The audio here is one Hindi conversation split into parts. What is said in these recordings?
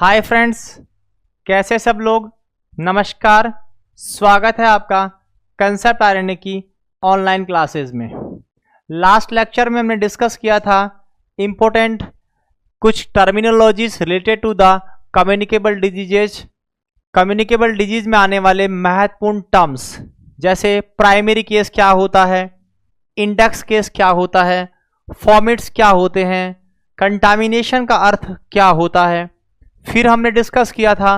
हाय फ्रेंड्स, कैसे सब लोग। नमस्कार, स्वागत है आपका कंसेप्ट आरएनए की ऑनलाइन क्लासेस में। लास्ट लेक्चर में हमने डिस्कस किया था इम्पोर्टेंट कुछ terminologies related to the communicable diseases. Communicable disease में आने वाले महत्वपूर्ण टर्म्स जैसे प्राइमरी केस क्या होता है, इंडेक्स केस क्या होता है, फॉर्मेट्स क्या होते हैं, कंटामिनेशन का अर्थ क्या होता है। फिर हमने डिस्कस किया था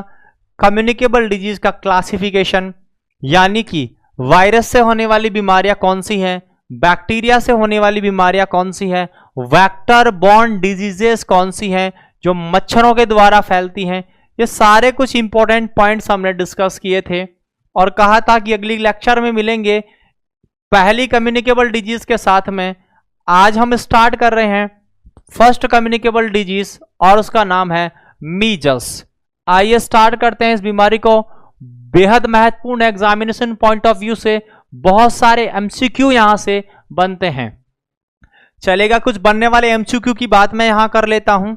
कम्युनिकेबल डिजीज का क्लासिफिकेशन, यानी कि वायरस से होने वाली बीमारियां कौन सी हैं, बैक्टीरिया से होने वाली बीमारियां कौन सी हैं, वेक्टर बॉर्न डिजीजेस कौन सी हैं जो मच्छरों के द्वारा फैलती हैं। ये सारे कुछ इंपॉर्टेंट पॉइंट्स हमने डिस्कस किए थे और कहा था कि अगली लेक्चर में मिलेंगे पहली कम्युनिकेबल डिजीज के साथ में। आज हम स्टार्ट कर रहे हैं फर्स्ट कम्युनिकेबल डिजीज और उसका नाम है मीजल्स। आइए स्टार्ट करते हैं इस बीमारी को। बेहद महत्वपूर्ण एग्जामिनेशन पॉइंट ऑफ व्यू से बहुत सारे एमसीक्यू यहां से बनते हैं। चलेगा, कुछ बनने वाले एमसीक्यू की बात मैं यहां कर लेता हूं।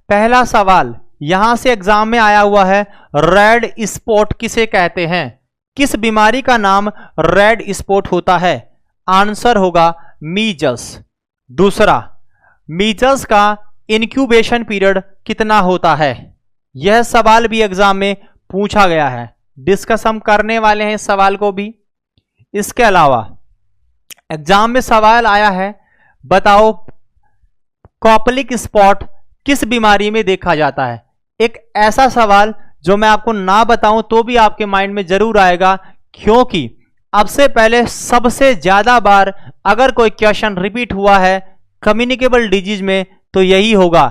पहला सवाल यहां से एग्जाम में आया हुआ है, रेड स्पॉट किसे कहते हैं, किस बीमारी का नाम रेड स्पॉट होता है। आंसर होगा मीजल्स। दूसरा, मीजल्स का इंक्यूबेशन पीरियड कितना होता है। यह सवाल भी एग्जाम में पूछा गया है, डिस्कस हम करने वाले हैं इस सवाल को भी। इसके अलावा एग्जाम में सवाल आया है, बताओ कॉपलिक स्पॉट किस बीमारी में देखा जाता है। एक ऐसा सवाल जो मैं आपको ना बताऊं तो भी आपके माइंड में जरूर आएगा, क्योंकि अब से पहले सबसे ज्यादा बार अगर कोई क्वेश्चन रिपीट हुआ है कम्युनिकेबल डिजीज में तो यही होगा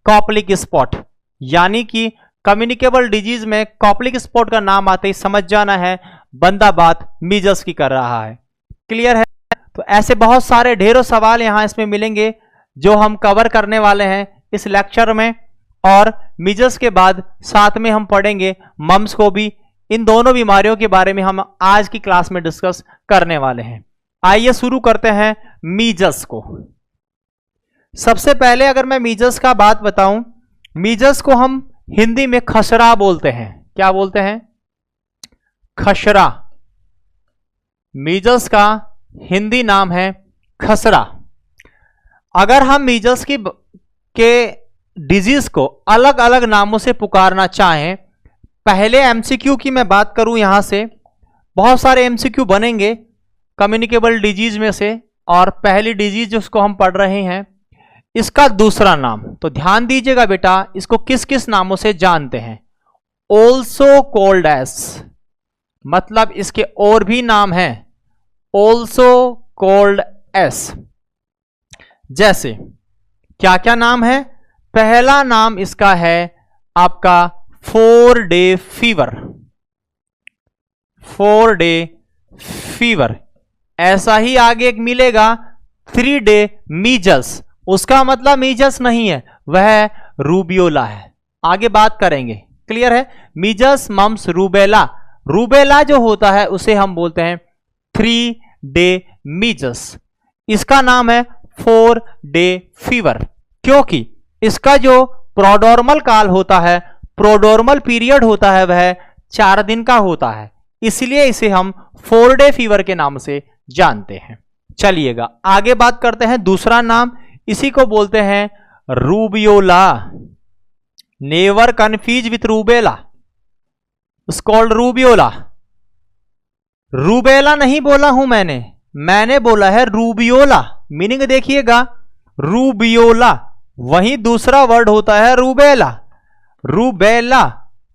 कॉपलिक स्पॉट। यानी कि कम्युनिकेबल डिजीज में कॉपलिक स्पॉट का नाम आते ही समझ जाना है बंदा बात मीजल्स की कर रहा है। क्लियर है। तो ऐसे बहुत सारे ढेरों सवाल यहां इसमें मिलेंगे जो हम कवर करने वाले हैं इस लेक्चर में, और मीजल्स के बाद साथ में हम पढ़ेंगे मम्स को भी। इन दोनों बीमारियों के बारे में हम आज की क्लास में डिस्कस करने वाले हैं। आइए शुरू करते हैं मीजल्स को। सबसे पहले अगर मैं मीजल्स का बात बताऊं, मीजल्स को हम हिंदी में खसरा बोलते हैं। क्या बोलते हैं? खसरा। मीजल्स का हिंदी नाम है खसरा। अगर हम मीजल्स के डिजीज को अलग अलग नामों से पुकारना चाहें, पहले एमसीक्यू की मैं बात करूं, यहां से बहुत सारे एमसीक्यू बनेंगे कम्युनिकेबल डिजीज में से, और पहली डिजीज जिसको हम पढ़ रहे हैं इसका दूसरा नाम, तो ध्यान दीजिएगा बेटा, इसको किस किस नामों से जानते हैं। ऑल्सो कॉल्ड एस, मतलब इसके और भी नाम हैं, ऑल्सो कॉल्ड एस। जैसे क्या क्या नाम है? पहला नाम इसका है आपका 4 डे फीवर। 4 day fever. ऐसा ही आगे एक मिलेगा 3 डे मीजल्स। उसका मतलब मीजल्स नहीं है, वह रूबियोला है। आगे बात करेंगे। क्लियर है। Measles, mums, rubella. रूबेला जो होता है उसे हम बोलते हैं 3 डे मीजल्स। इसका नाम है 4 डे फीवर, क्योंकि इसका जो प्रोडोर्मल काल होता है, प्रोडोर्मल पीरियड होता है, वह 4 दिन का होता है, इसलिए इसे हम 4 डे फीवर के नाम से जानते हैं। चलिएगा आगे बात करते हैं। दूसरा नाम इसी को बोलते हैं rubeola. Never confuse with rubella, it's called rubeola. Rubella नहीं बोला हूं मैंने बोला है रूबियोला। मीनिंग देखिएगा, रूबियोला वही दूसरा वर्ड होता है रूबेला। रूबेला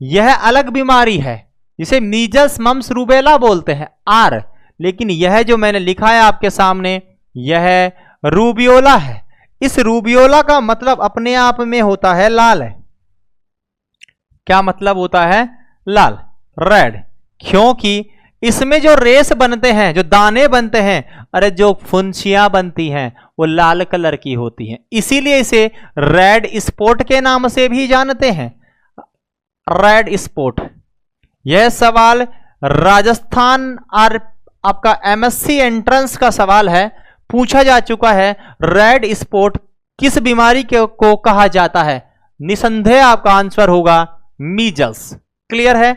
यह अलग बीमारी है, जिसे मीजल्स, मम्स, रूबेला बोलते हैं आर, लेकिन यह जो मैंने लिखा है आपके सामने यह रूबियोला है। इस रूबियोला का मतलब अपने आप में होता है लाल है। क्या मतलब होता है? लाल, रेड। क्योंकि इसमें जो रेस बनते हैं, जो दाने बनते हैं, अरे जो फुंसियां बनती हैं, वो लाल कलर की होती हैं, इसीलिए इसे रेड स्पॉट के नाम से भी जानते हैं। Red spot. यह सवाल राजस्थान और आपका एमएससी एंट्रेंस का सवाल है, पूछा जा चुका है। रेड स्पॉट किस बीमारी को कहा जाता है? निसंदेह आपका आंसर होगा मीजल्स। क्लियर है?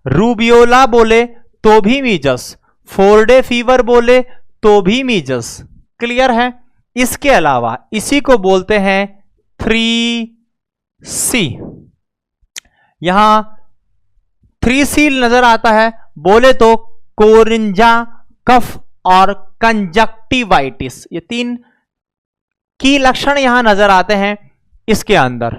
रूबियोला बोले तो भी मीजल्स, 4 डे फीवर बोले तो भी मीजल्स। क्लियर है? इसके अलावा इसी को बोलते हैं 3C। यहां 3C नजर आता है बोले तो कोरिंजा, कफ और कंजक्टिवाइटिस, ये 3 की लक्षण यहां नजर आते हैं इसके अंदर।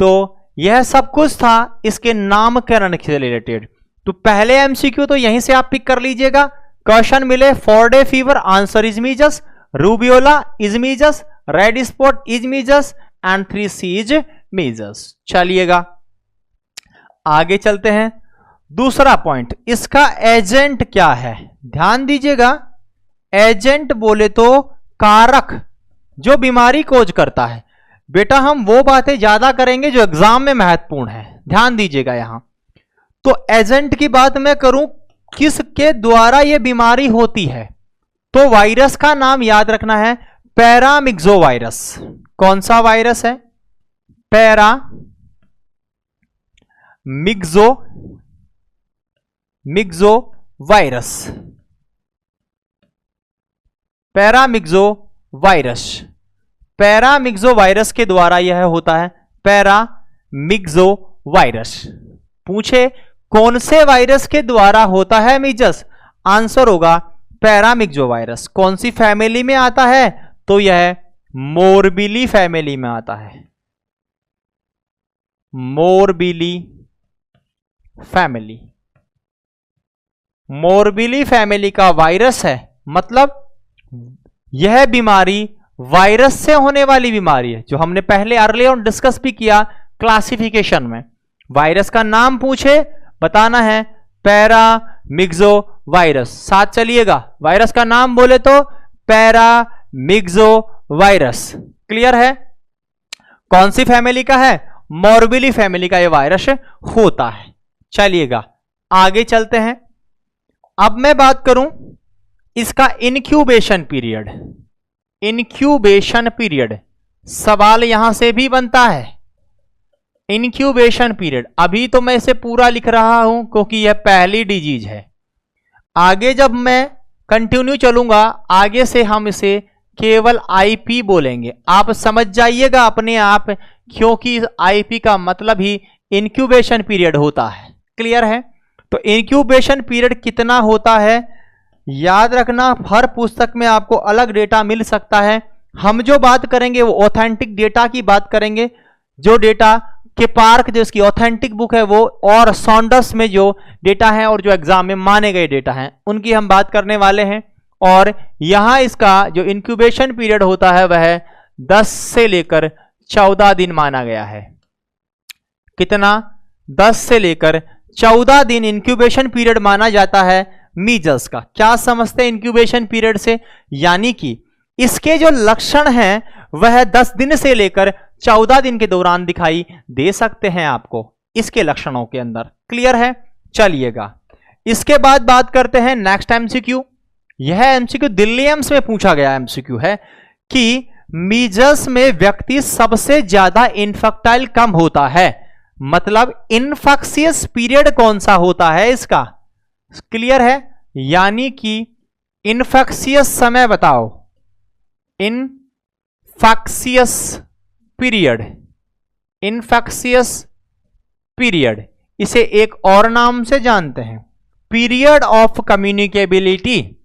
तो यह सब कुछ था इसके नामकरण से रिलेटेड। तो पहले एमसीक्यू तो यहीं से आप पिक कर लीजिएगा। क्वेश्चन मिले 4 day fever, answer is measles, rubeola is measles, red spot is measles and 3C is measles. चलिएगा आगे चलते हैं। दूसरा पॉइंट, इसका एजेंट क्या है? ध्यान दीजिएगा, एजेंट बोले तो कारक जो बीमारी कोज करता है। बेटा हम वो बातें ज्यादा करेंगे जो एग्जाम में महत्वपूर्ण है, ध्यान दीजिएगा यहां। तो एजेंट की बात मैं करूं, किसके द्वारा यह बीमारी होती है, तो वायरस का नाम याद रखना है, पैरामिक्सो वायरस। कौन सा वायरस है? Myxo virus. पैरामिक्सो वायरस के द्वारा यह होता है, पैरामिक्सो वायरस। पूछे कौन से वायरस के द्वारा होता है मीजल्स? आंसर होगा पैरामिक्सो वायरस। कौन सी फैमिली में आता है? तो यह मोरबिली फैमिली में आता है, मोरबिली फैमिली का वायरस है। मतलब यह बीमारी वायरस से होने वाली बीमारी है, जो हमने पहले अर्लियर डिस्कस भी किया क्लासिफिकेशन में। वायरस का नाम पूछे, बताना है पैरामिक्सो वायरस। साथ चलिएगा, वायरस का नाम बोले तो पैरामिक्सो वायरस। क्लियर है? कौन सी फैमिली का है? मोरबिली फैमिली का यह वायरस होता है। चलिएगा आगे चलते हैं। अब मैं बात करूं इसका इंक्यूबेशन पीरियड, सवाल यहां से भी बनता है। इंक्यूबेशन पीरियड, अभी तो मैं इसे पूरा लिख रहा हूं क्योंकि यह पहली डिजीज है। आगे जब मैं कंटिन्यू चलूंगा, आगे से हम इसे केवल आईपी बोलेंगे। आप समझ जाइएगा अपने आप, क्योंकि आईपी का मतलब ही इंक्यूबेशन पीरियड होता है। क्लियर है? तो इंक्यूबेशन पीरियड कितना होता है याद रखना। हर पुस्तक में आपको अलग डेटा मिल सकता है। हम जो बात करेंगे वो ऑथेंटिक डेटा की बात करेंगे, जो डेटा के पार्क जो इसकी ऑथेंटिक बुक है वो, और सॉन्डर्स में जो डेटा है और जो एग्जाम में माने गए डेटा हैं उनकी हम बात करने वाले हैं। और यहां इसका जो इंक्यूबेशन पीरियड होता है वह 10 से लेकर 14 दिन माना गया है। कितना? 10 से लेकर 14 दिन इंक्यूबेशन पीरियड माना जाता है मीजल्स का। क्या समझते हैं इंक्यूबेशन पीरियड से? यानी कि इसके जो लक्षण हैं वह 10 दिन से लेकर 14 दिन के दौरान दिखाई दे सकते हैं आपको इसके लक्षणों के अंदर। क्लियर है? चलिएगा इसके बाद बात करते हैं नेक्स्ट एमसीक्यू। यह एमसीक्यू दिल्ली एम्स में पूछा गया एमसीक्यू है कि मीजल्स में व्यक्ति सबसे ज्यादा इन्फेक्टाइल कम होता है, मतलब इन्फेक्शियस पीरियड कौन सा होता है इसका? क्लियर है? यानी कि इन्फेक्शियस समय बताओ, इन्फेक्शियस पीरियड, इसे एक और नाम से जानते हैं पीरियड ऑफ कम्युनिकेबिलिटी।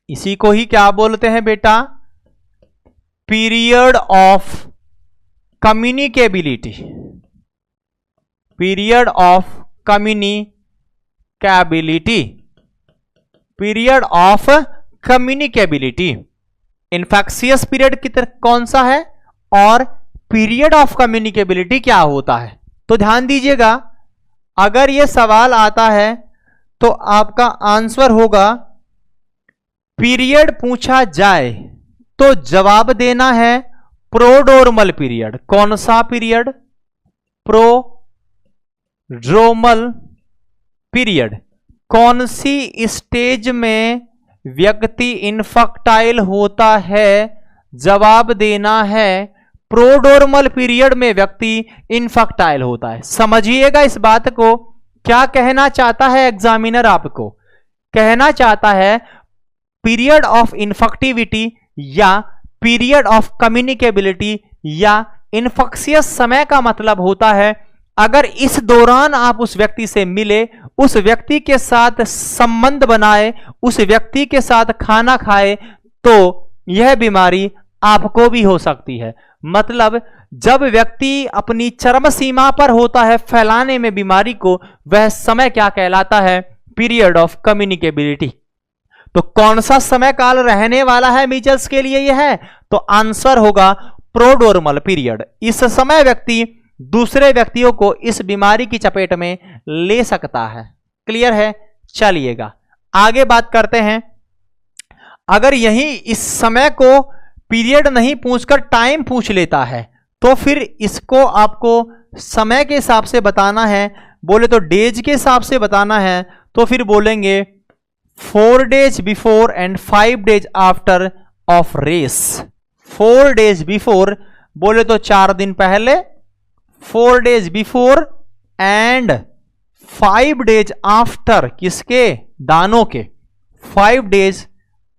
इसी को ही क्या बोलते हैं बेटा? Period of communicability. Period of communicability. Infectious period कौन सा है और पीरियड ऑफ कम्युनिकेबिलिटी क्या होता है? तो ध्यान दीजिएगा, अगर यह सवाल आता है तो आपका आंसर होगा, पीरियड पूछा जाए तो जवाब देना है प्रोड्रोमल पीरियड। कौन सा पीरियड? Prodromal period. कौन सी स्टेज में व्यक्ति इन्फेक्टाइल होता है? जवाब देना है प्रोडोर्मल पीरियड में व्यक्ति इनफर्टाइल होता है। समझिएगा इस बात को, क्या कहना चाहता है एग्जामिनर आपको? कहना चाहता है पीरियड ऑफ इनफेक्टिविटी या पीरियड ऑफ कम्युनिकेबिलिटी या इन्फेक्शियस समय का मतलब होता है अगर इस दौरान आप उस व्यक्ति से मिले, उस व्यक्ति के साथ संबंध बनाए, उस व्यक्ति के साथ खाना खाए, तो यह बीमारी आपको भी हो सकती है। मतलब जब व्यक्ति अपनी चरम सीमा पर होता है फैलाने में बीमारी को, वह समय क्या कहलाता है? Period of communicability. तो कौन सा समय काल रहने वाला है मीजल्स के लिए यह है? तो आंसर होगा प्रोडोर्मल पीरियड। इस समय व्यक्ति दूसरे व्यक्तियों को इस बीमारी की चपेट में ले सकता है। क्लियर है? चलिएगा आगे बात करते हैं। अगर यही इस समय को पीरियड नहीं पूछकर टाइम पूछ लेता है, तो फिर इसको आपको समय के हिसाब से बताना है, बोले तो डेज के हिसाब से बताना है, तो फिर बोलेंगे 4 days before and 5 days after of race. 4 days before बोले तो 4 दिन पहले, 4 days before and 5 days after, किसके? दानों के। 5 days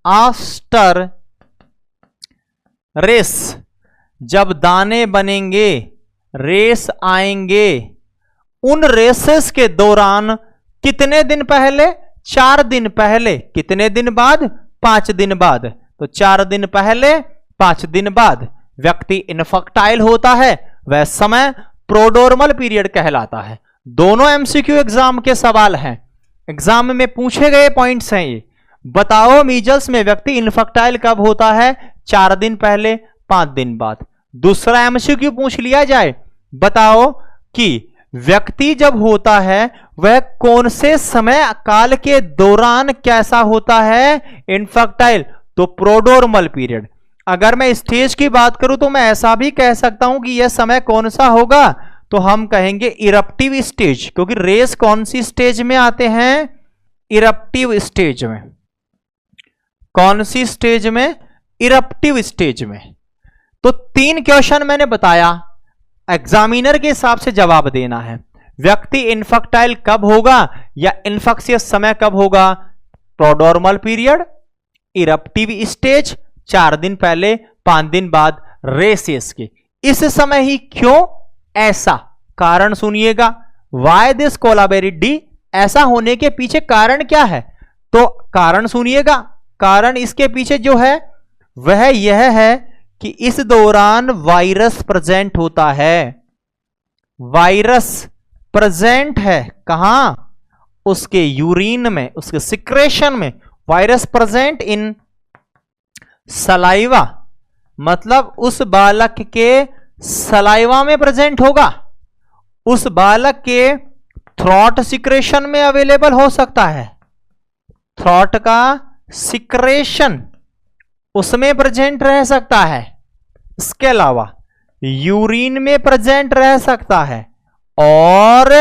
आफ्टर रेस, जब दाने बनेंगे, रेस आएंगे, उन रेसेस के दौरान कितने दिन पहले? 4 दिन पहले। कितने दिन बाद? 5 दिन बाद। तो 4 दिन पहले, 5 दिन बाद व्यक्ति इनफर्टाइल होता है, वह समय प्रोडोर्मल पीरियड कहलाता है। दोनों एमसीक्यू एग्जाम के सवाल हैं, एग्जाम में पूछे गए पॉइंट्स हैं ये। बताओ मीजल्स में व्यक्ति इनफर्टाइल कब होता है? 4 दिन पहले, 5 दिन बाद। दूसरा एमसीक्यू पूछ लिया जाए, बताओ कि व्यक्ति जब होता है वह कौन से समय काल के दौरान कैसा होता है? इनफर्टाइल। तो प्रोडोर्मल पीरियड। अगर मैं स्टेज की बात करूं तो मैं ऐसा भी कह सकता हूं कि यह समय कौन सा होगा? तो हम कहेंगे इरप्टिव स्टेज, क्योंकि रेस कौन सी स्टेज में आते हैं? इरप्टिव स्टेज में। कौन सी स्टेज में? इरप्टिव स्टेज में। तो 3 क्वेश्चन मैंने बताया, एग्जामिनर के हिसाब से जवाब देना है। व्यक्ति इनफर्टाइल कब होगा या इन्फेक्शियस समय कब होगा? प्रोडोर्मल पीरियड, इरप्टिव स्टेज, 4 दिन पहले, 5 दिन बाद, रेसेस के। इस समय ही क्यों ऐसा? कारण सुनिएगा, वाई दिस कोलाबेरिटी, ऐसा होने के पीछे कारण क्या है? तो कारण सुनिएगा, कारण इसके पीछे जो है वह यह है कि इस दौरान वायरस प्रेजेंट होता है। वायरस प्रेजेंट है कहां? उसके यूरिन में, उसके सिक्रेशन में। वायरस प्रेजेंट इन सलाइवा, मतलब उस बालक के सलाइवा में प्रेजेंट होगा। उस बालक के थ्रॉट सिक्रेशन में अवेलेबल हो सकता है। थ्रॉट का सिक्रेशन उसमें प्रेजेंट रह सकता है। इसके अलावा यूरिन में प्रेजेंट रह सकता है और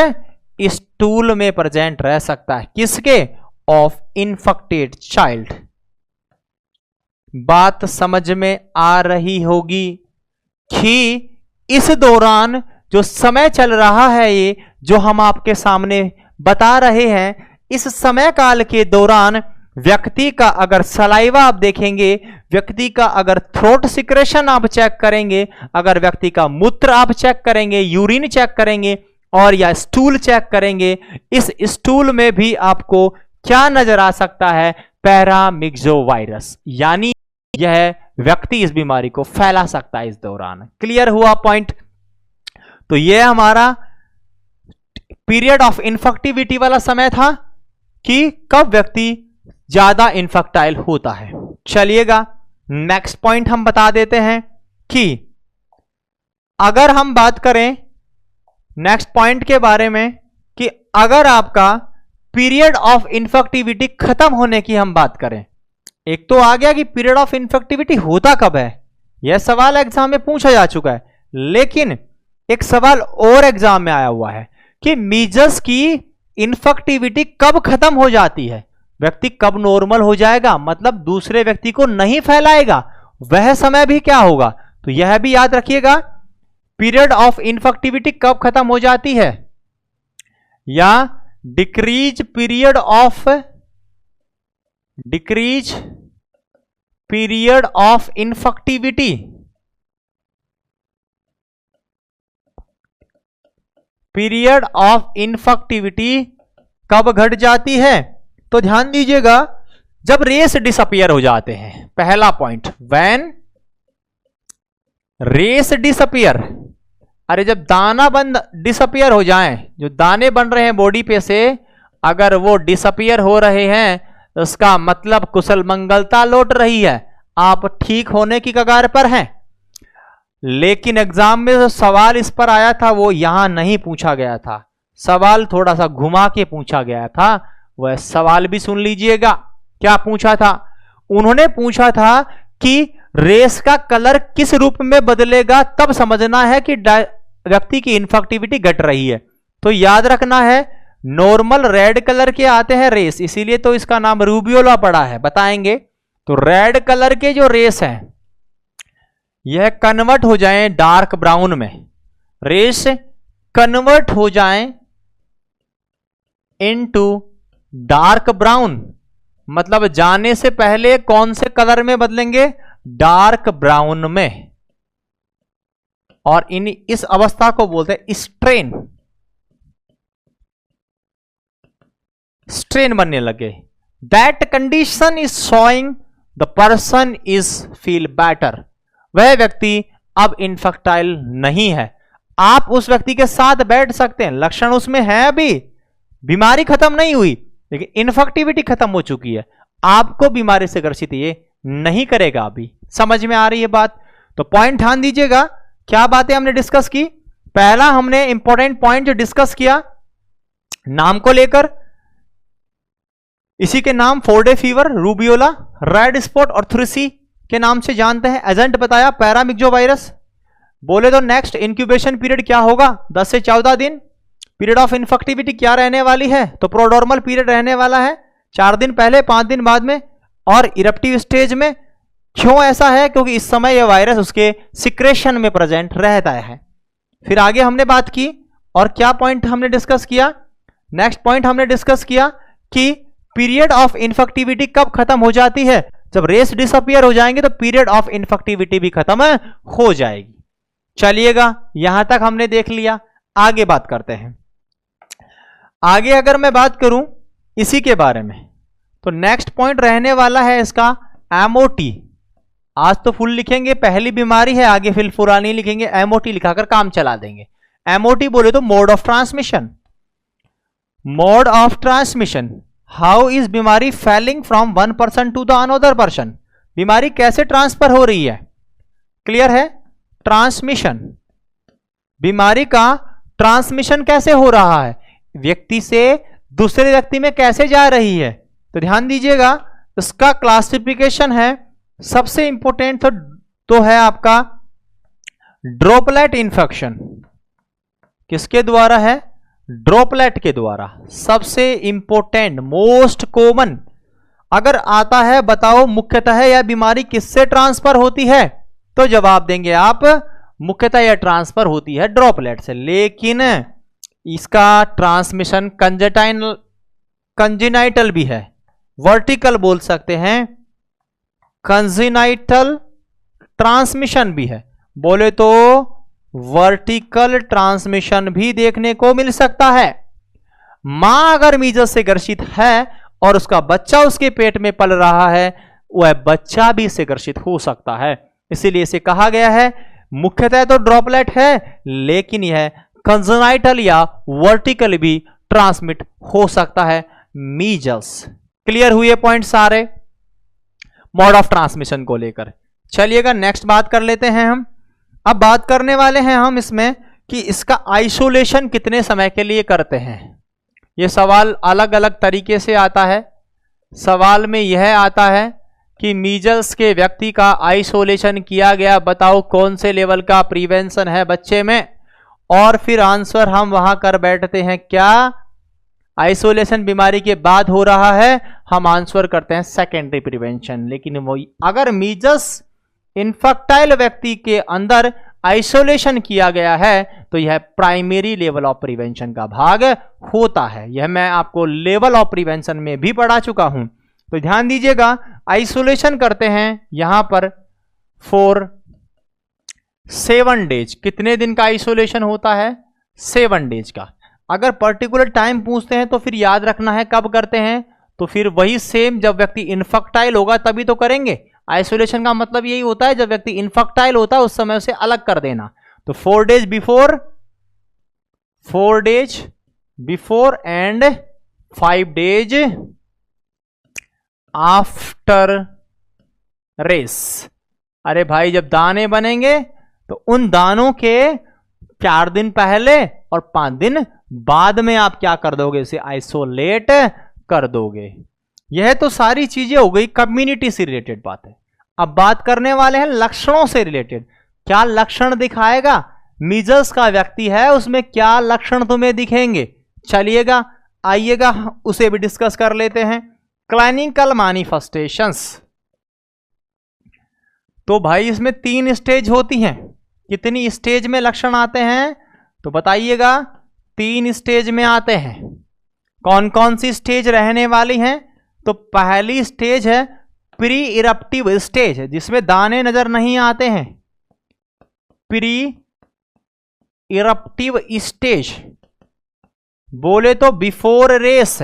स्टूल में प्रेजेंट रह सकता है। किसके? Of infected child. बात समझ में आ रही होगी कि इस दौरान जो समय चल रहा है, ये जो हम आपके सामने बता रहे हैं, इस समय काल के दौरान व्यक्ति का अगर सलाइवा आप देखेंगे, व्यक्ति का अगर थ्रोट सिक्रेशन आप चेक करेंगे, अगर व्यक्ति का मूत्र आप चेक करेंगे, यूरिन चेक करेंगे और या स्टूल चेक करेंगे, इस स्टूल में भी आपको क्या नजर आ सकता है? पैरामिक्सोवायरस, यानी यह व्यक्ति इस बीमारी को फैला सकता है इस दौरान। क्लियर हुआ पॉइंट? तो यह हमारा पीरियड ऑफ इन्फेक्टिविटी वाला समय था कि कब व्यक्ति ज्यादा इन्फेक्टाइल होता है। चलिएगा नेक्स्ट पॉइंट हम बता देते हैं कि अगर हम बात करें नेक्स्ट पॉइंट के बारे में कि अगर आपका पीरियड ऑफ इन्फेक्टिविटी खत्म होने की हम बात करें, एक तो आ गया कि पीरियड ऑफ इन्फेक्टिविटी होता कब है, यह सवाल एग्जाम में पूछा जा चुका है। लेकिन एक सवाल और एग्जाम में आया हुआ है कि मीजल्स की इन्फेक्टिविटी कब खत्म हो जाती है, व्यक्ति कब नॉर्मल हो जाएगा, मतलब दूसरे व्यक्ति को नहीं फैलाएगा, वह समय भी क्या होगा? तो यह भी याद रखिएगा, पीरियड ऑफ इन्फेक्टिविटी कब खत्म हो जाती है, या decrease period of infectivity, period of infectivity कब घट जाती है। तो ध्यान दीजिएगा, जब रेस डिसअपियर हो जाते हैं, पहला पॉइंट, व्हेन रेस डिसअपियर, अरे जब दाना बंद डिसअपियर हो जाएं, जो दाने बन रहे हैं बॉडी पे से, अगर वो डिसअपियर हो रहे हैं तो उसका मतलब कुशल मंगलता लौट रही है, आप ठीक होने की कगार पर हैं। लेकिन एग्जाम में जो सवाल इस पर आया था वो यहां नहीं पूछा गया था, सवाल थोड़ा सा घुमा के पूछा गया था। वह सवाल भी सुन लीजिएगा, क्या पूछा था। उन्होंने पूछा था कि रेस का कलर किस रूप में बदलेगा, तब समझना है कि व्यक्ति की इन्फेक्टिविटी घट रही है। तो याद रखना है, नॉर्मल रेड कलर के आते हैं रेस, इसीलिए तो इसका नाम रूबियोला पड़ा है, बताएंगे। तो रेड कलर के जो रेस हैं यह कन्वर्ट हो जाएं डार्क ब्राउन में, रेस कन्वर्ट हो जाएं इनटू डार्क ब्राउन, मतलब जाने से पहले कौन से कलर में बदलेंगे, डार्क ब्राउन में। और इस अवस्था को बोलते हैं स्ट्रेन बनने लगे। That condition is showing the person is feel better, वह व्यक्ति अब इनफेक्टाइल नहीं है। आप उस व्यक्ति के साथ बैठ सकते हैं, लक्षण उसमें है, अभी बीमारी खत्म नहीं हुई लेकिन इन्फेक्टिविटी खत्म हो चुकी है, आपको बीमारी से ग्रसित ये नहीं करेगा। अभी समझ में आ रही है बात। तो पॉइंट ध्यान दीजिएगा, क्या बातें हमने डिस्कस की। पहला हमने इंपॉर्टेंट पॉइंट जो डिस्कस किया नाम को लेकर, इसी के नाम 4-डे फीवर, रूबियोला, रेड स्पॉट और थ्रिसी के नाम से जानते हैं। एजेंट बताया पैरामिक्सो वायरस। बोले तो नेक्स्ट इंक्यूबेशन पीरियड क्या होगा, 10 से 14 दिन। पीरियड ऑफ इन्फेक्टिविटी क्या रहने वाली है, तो प्रोडॉर्मल पीरियड रहने वाला है, 4 दिन पहले 5 दिन बाद में, और इरप्टिव स्टेज में। क्यों ऐसा है, क्योंकि इस समय यह वायरस उसके सिक्रेशन में प्रेजेंट रहता है। फिर आगे हमने बात की, और क्या पॉइंट हमने डिस्कस किया, नेक्स्ट पॉइंट हमने डिस्कस किया कि पीरियड ऑफ इन्फेक्टिविटी कब खत्म हो जाती है, जब रेस डिसअपियर हो जाएंगे तो पीरियड ऑफ इन्फेक्टिविटी भी खत्म हो जाएगी। चलिएगा, यहां तक हमने देख लिया। आगे बात करते हैं। आगे अगर मैं बात करूं इसी के बारे में, तो नेक्स्ट पॉइंट रहने वाला है इसका एमओटी। आज तो फुल लिखेंगे, पहली बीमारी है, आगे फिर पूरा नहीं लिखेंगे, एमओटी लिखाकर काम चला देंगे। एमओटी बोले तो mode of transmission. Mode of transmission, how is बीमारी फैलिंग from one person to the another person, बीमारी कैसे ट्रांसफर हो रही है। क्लियर है, ट्रांसमिशन, बीमारी का ट्रांसमिशन कैसे हो रहा है, व्यक्ति से दूसरे व्यक्ति में कैसे जा रही है। तो ध्यान दीजिएगा, इसका क्लासिफिकेशन है, सबसे इंपॉर्टेंट तो है आपका ड्रॉपलेट इंफेक्शन। किसके द्वारा है, ड्रॉपलेट के द्वारा। सबसे इंपॉर्टेंट, मोस्ट कॉमन अगर आता है, बताओ मुख्यतः यह बीमारी किससे ट्रांसफर होती है, तो जवाब देंगे आप मुख्यतः यह ट्रांसफर होती है ड्रॉपलेट से। लेकिन इसका ट्रांसमिशन कंजेनाइटल भी है, वर्टिकल बोल सकते हैं, कंजेनाइटल ट्रांसमिशन भी है, बोले तो वर्टिकल ट्रांसमिशन भी देखने को मिल सकता है। मां अगर मीजल्स से ग्रसित है और उसका बच्चा उसके पेट में पल रहा है, वह बच्चा भी इससे ग्रसित हो सकता है। इसीलिए इसे कहा गया है मुख्यतः तो ड्रॉपलेट है, लेकिन यह कंजेनाइटल या वर्टिकल भी ट्रांसमिट हो सकता है मीजल्स। क्लियर हुए पॉइंट सारे मोड ऑफ ट्रांसमिशन को लेकर। चलिएगा नेक्स्ट बात कर लेते हैं हम। अब बात करने वाले हैं हम इसमें कि इसका आइसोलेशन कितने समय के लिए करते हैं। यह सवाल अलग अलग तरीके से आता है। सवाल में यह आता है कि मीजल्स के व्यक्ति का आइसोलेशन किया गया, बताओ कौन से लेवल का प्रिवेंशन है बच्चे में, और फिर आंसर हम वहां कर बैठते हैं क्या आइसोलेशन बीमारी के बाद हो रहा है, हम आंसर करते हैं सेकेंडरी प्रिवेंशन। लेकिन वो अगर मीजल्स इनफर्टाइल व्यक्ति के अंदर आइसोलेशन किया गया है तो यह प्राइमरी लेवल ऑफ प्रिवेंशन का भाग होता है। यह मैं आपको लेवल ऑफ प्रिवेंशन में भी पढ़ा चुका हूं। तो ध्यान दीजिएगा, आइसोलेशन करते हैं यहां पर फॉर 7 डेज। कितने दिन का आइसोलेशन होता है? 7 डेज का। अगर पर्टिकुलर टाइम पूछते हैं तो फिर याद रखना है कब करते हैं, तो फिर वही सेम जब व्यक्ति इनफर्टाइल होगा तभी तो करेंगे। आइसोलेशन का मतलब यही होता है जब व्यक्ति इनफर्टाइल होता है उस समय उसे अलग कर देना। तो 4 days before and 5 days after race. अरे भाई, जब दाने बनेंगे तो उन दानों के 4 दिन पहले और 5 दिन बाद में आप क्या कर दोगे? इसे आइसोलेट कर दोगे। यह तो सारी चीजें हो गई कम्युनिटी से रिलेटेड बात है। अब बात करने वाले हैं लक्षणों से रिलेटेड। क्या लक्षण दिखाएगा? मीजल्स का व्यक्ति है, उसमें क्या लक्षण तुम्हें दिखेंगे? चलिएगा, आइएगा, उसे भी डिस्कस कर लेते हैं। Clinical manifestations. तो भाई इसमें 3 स्टेज होती हैं। कितनी स्टेज में लक्षण आते हैं? तो बताइएगा। 3 स्टेज में आते हैं। कौन कौन सी स्टेज रहने वाली हैं? तो पहली स्टेज है प्री इरप्टिव स्टेज, जिसमें दाने नजर नहीं आते हैं। प्री इरप्टिव स्टेज बोले तो बिफोर रेस।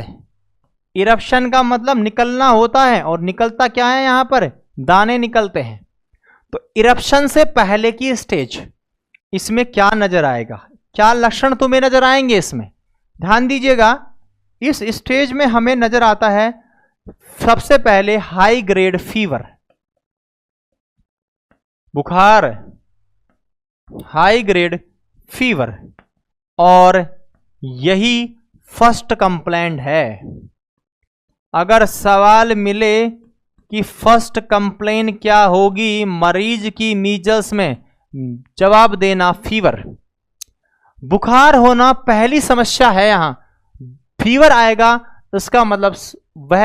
इरप्शन का मतलब निकलना होता है, और निकलता क्या है? यहां पर दाने निकलते हैं। तो इरप्शन से पहले की स्टेज, इसमें क्या नजर आएगा? क्या लक्षण तुम्हें नजर आएंगे इसमें? ध्यान दीजिएगा, इस स्टेज में हमें नजर आता है सबसे पहले हाई ग्रेड फीवर, बुखार, हाई ग्रेड फीवर, और यही फर्स्ट कंप्लेंट है। अगर सवाल मिले कि फर्स्ट कंप्लेंट क्या होगी मरीज की मीजल्स में, जवाब देना फीवर। बुखार होना पहली समस्या है। यहां फीवर आएगा, इसका मतलब वह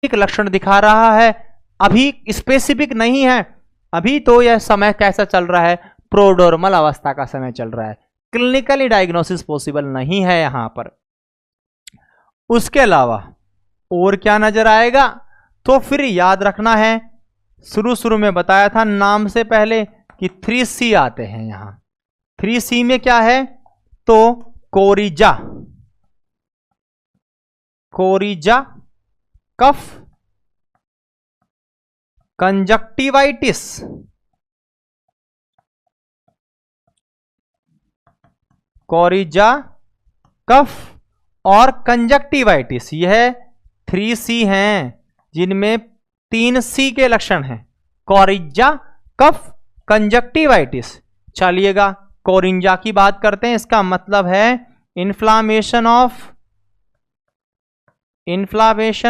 एक लक्षण दिखा रहा है। अभी स्पेसिफिक नहीं है, अभी तो यह समय कैसा चल रहा है? प्रोड्रोमल अवस्था का समय चल रहा है। क्लिनिकली डायग्नोसिस पॉसिबल नहीं है यहां पर। उसके अलावा और क्या नजर आएगा? तो फिर याद रखना है, शुरू में बताया था नाम से पहले कि 3C आते हैं। यहां 3C में क्या है? तो कोरिजा, कफ, कंजक्टिवाइटिस, कोरिजा, कफ और कंजक्टिवाइटिस। यह 3C हैं, जिनमें 3C के लक्षण हैं। कोरिजा, कफ, कंजक्टिवाइटिस। चलिएगा, कोरिंजा की बात करते हैं। इसका मतलब है inflammation